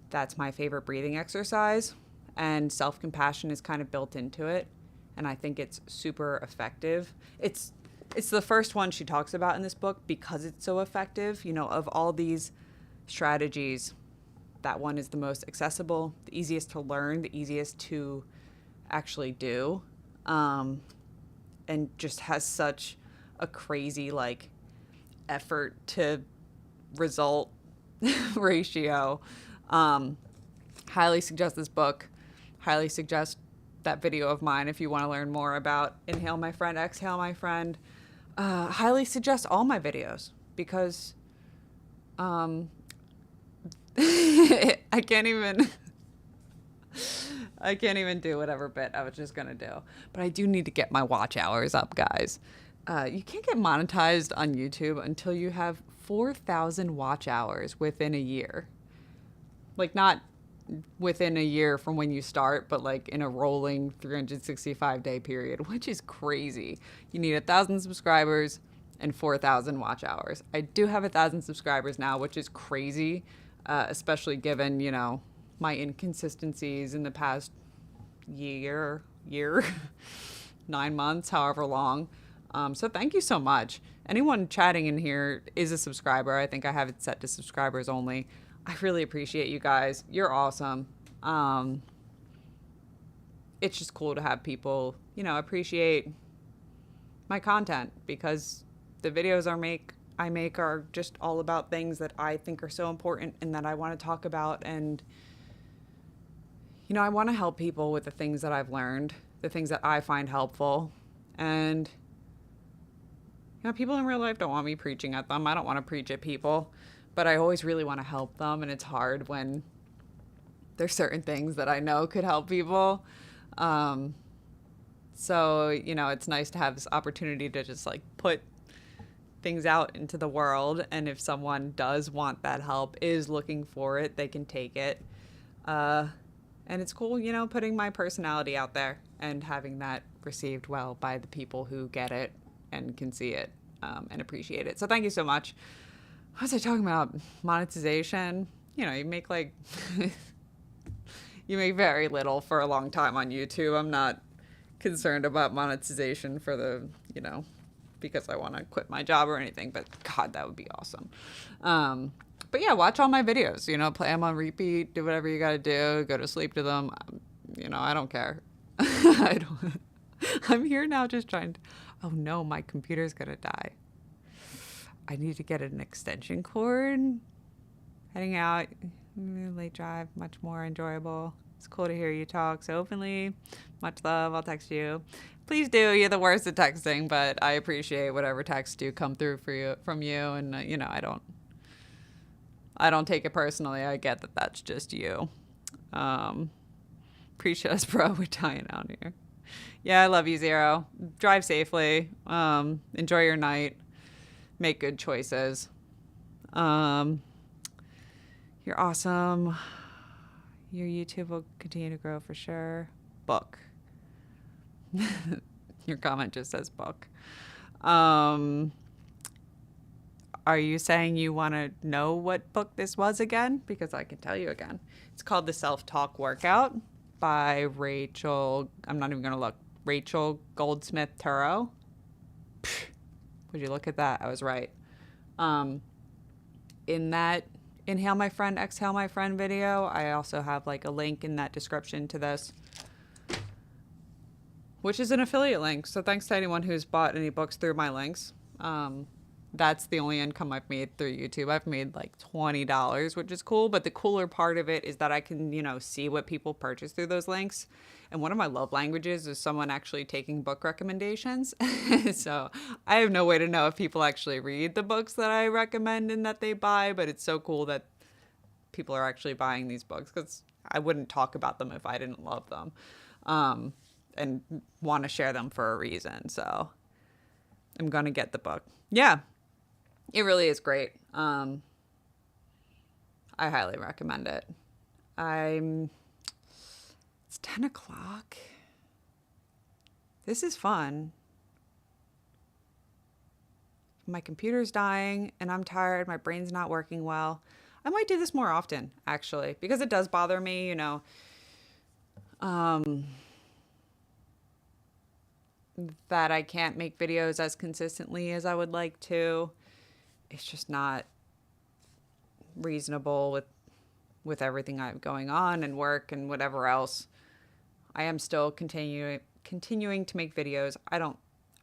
that's my favorite breathing exercise. And self-compassion is kind of built into it. And I think it's super effective. It's the first one she talks about in this book because it's so effective. Of all these strategies, that one is the most accessible, the easiest to learn, the easiest to actually do, and just has such a crazy like effort to result ratio. Highly suggest this book. Highly suggest that video of mine if you want to learn more about Inhale My Friend, Exhale My Friend. Highly suggest all my videos because I can't even do whatever bit I was just gonna do. But I do need to get my watch hours up, guys. You can't get monetized on YouTube until you have 4,000 watch hours within a year. Like, not within a year from when you start, but like in a rolling 365-day period, which is crazy. You need 1,000 subscribers and 4,000 watch hours. I do have 1,000 subscribers now, which is crazy, especially given, my inconsistencies in the past year, 9 months, however long. So thank you so much. Anyone chatting in here is a subscriber. I think I have it set to subscribers only. I really appreciate you guys. You're awesome. It's just cool to have people, appreciate my content because the videos I make are just all about things that I think are so important and that I want to talk about. And, I want to help people with the things that I've learned, the things that I find helpful. And, people in real life don't want me preaching at them. I don't want to preach at people. But I always really want to help them, and it's hard when there's certain things that I know could help people. So, it's nice to have this opportunity to just like put things out into the world. And if someone does want that help, is looking for it, they can take it. And it's cool, putting my personality out there and having that received well by the people who get it and can see it and appreciate it. So thank you so much. What was I talking about? Monetization. You make like, you make very little for a long time on YouTube. I'm not concerned about monetization for the, because I want to quit my job or anything, but God, that would be awesome. But yeah, watch all my videos, play them on repeat, do whatever you got to do, go to sleep to them. I don't care. I'm here now just trying to, oh no, my computer's going to die. I need to get an extension cord. Heading out, late drive, much more enjoyable. It's cool to hear you talk so openly. Much love. I'll text you. Please do. You're the worst at texting, but I appreciate whatever texts do come through from you. And I don't take it personally. I get that that's just you. Appreciate us, bro. We're dying out here. Yeah, I love you, Zero. Drive safely. Enjoy your night. Make good choices. You're awesome. Your YouTube will continue to grow for sure. Book. Your comment just says book. Are you saying you want to know what book this was again? Because I can tell you again. It's called The Self-Talk Workout by Rachel. I'm not even going to look. Rachel Goldsmith Turrow. Would you look at that? I was right. In that Inhale My Friend, Exhale My Friend video, I also have like a link in that description to this, which is an affiliate link. So thanks to anyone who's bought any books through my links. That's the only income I've made through YouTube. I've made like $20, which is cool. But the cooler part of it is that I can, see what people purchase through those links. And one of my love languages is someone actually taking book recommendations. So I have no way to know if people actually read the books that I recommend and that they buy. But it's so cool that people are actually buying these books, because I wouldn't talk about them if I didn't love them and want to share them for a reason. So I'm going to get the book. Yeah. It really is great. I highly recommend it. It's 10 o'clock. This is fun. My computer's dying and I'm tired. My brain's not working well. I might do this more often, actually, because it does bother me, that I can't make videos as consistently as I would like to. It's just not reasonable with everything I have going on and work and whatever else. I am still continuing to make videos.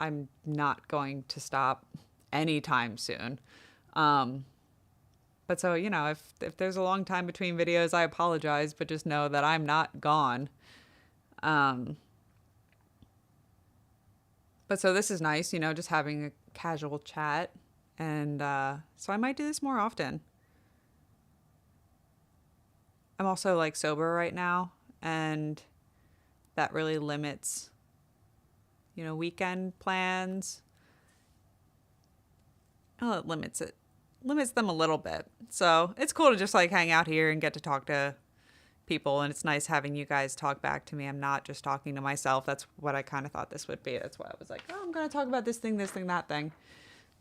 I'm not going to stop anytime soon. But so, if there's a long time between videos, I apologize, but just know that I'm not gone. But so this is nice, just having a casual chat. And so I might do this more often. I'm also like sober right now, and that really limits, weekend plans. Oh, it limits them a little bit. So it's cool to just like hang out here and get to talk to people. And it's nice having you guys talk back to me. I'm not just talking to myself. That's what I kind of thought this would be. That's why I was like, oh, I'm going to talk about this thing, that thing.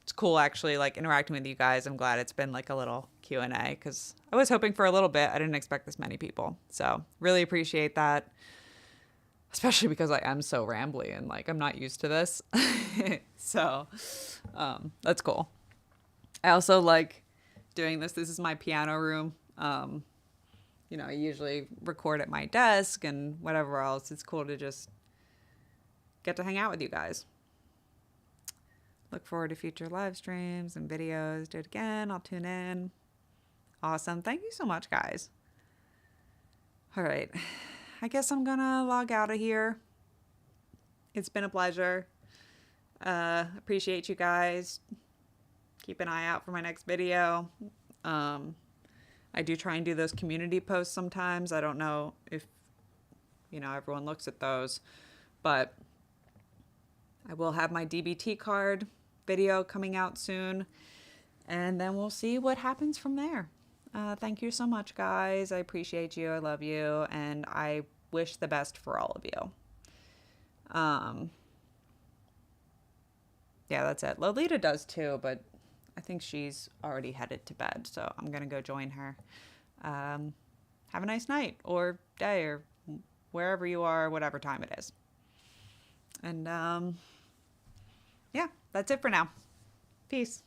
It's cool actually like interacting with you guys. I'm glad it's been like a little Q&A, because I was hoping for a little bit. I didn't expect this many people. So really appreciate that, especially because I am so rambly and like I'm not used to this. So that's cool. I also like doing this. This is my piano room. I usually record at my desk and whatever else. It's cool to just get to hang out with you guys. Look forward to future live streams and videos. Do it again. I'll tune in. Awesome. Thank you so much, guys. All right. I guess I'm going to log out of here. It's been a pleasure. Appreciate you guys. Keep an eye out for my next video. I do try and do those community posts sometimes. I don't know if, everyone looks at those, but I will have my DBT card video coming out soon, and then we'll see what happens from there. Thank you so much, guys. I appreciate you. I love you, and I wish the best for all of you. Yeah, that's it. Lolita does too, but I think she's already headed to bed, so I'm going to go join her. Have a nice night or day or wherever you are, whatever time it is. And yeah, that's it for now. Peace.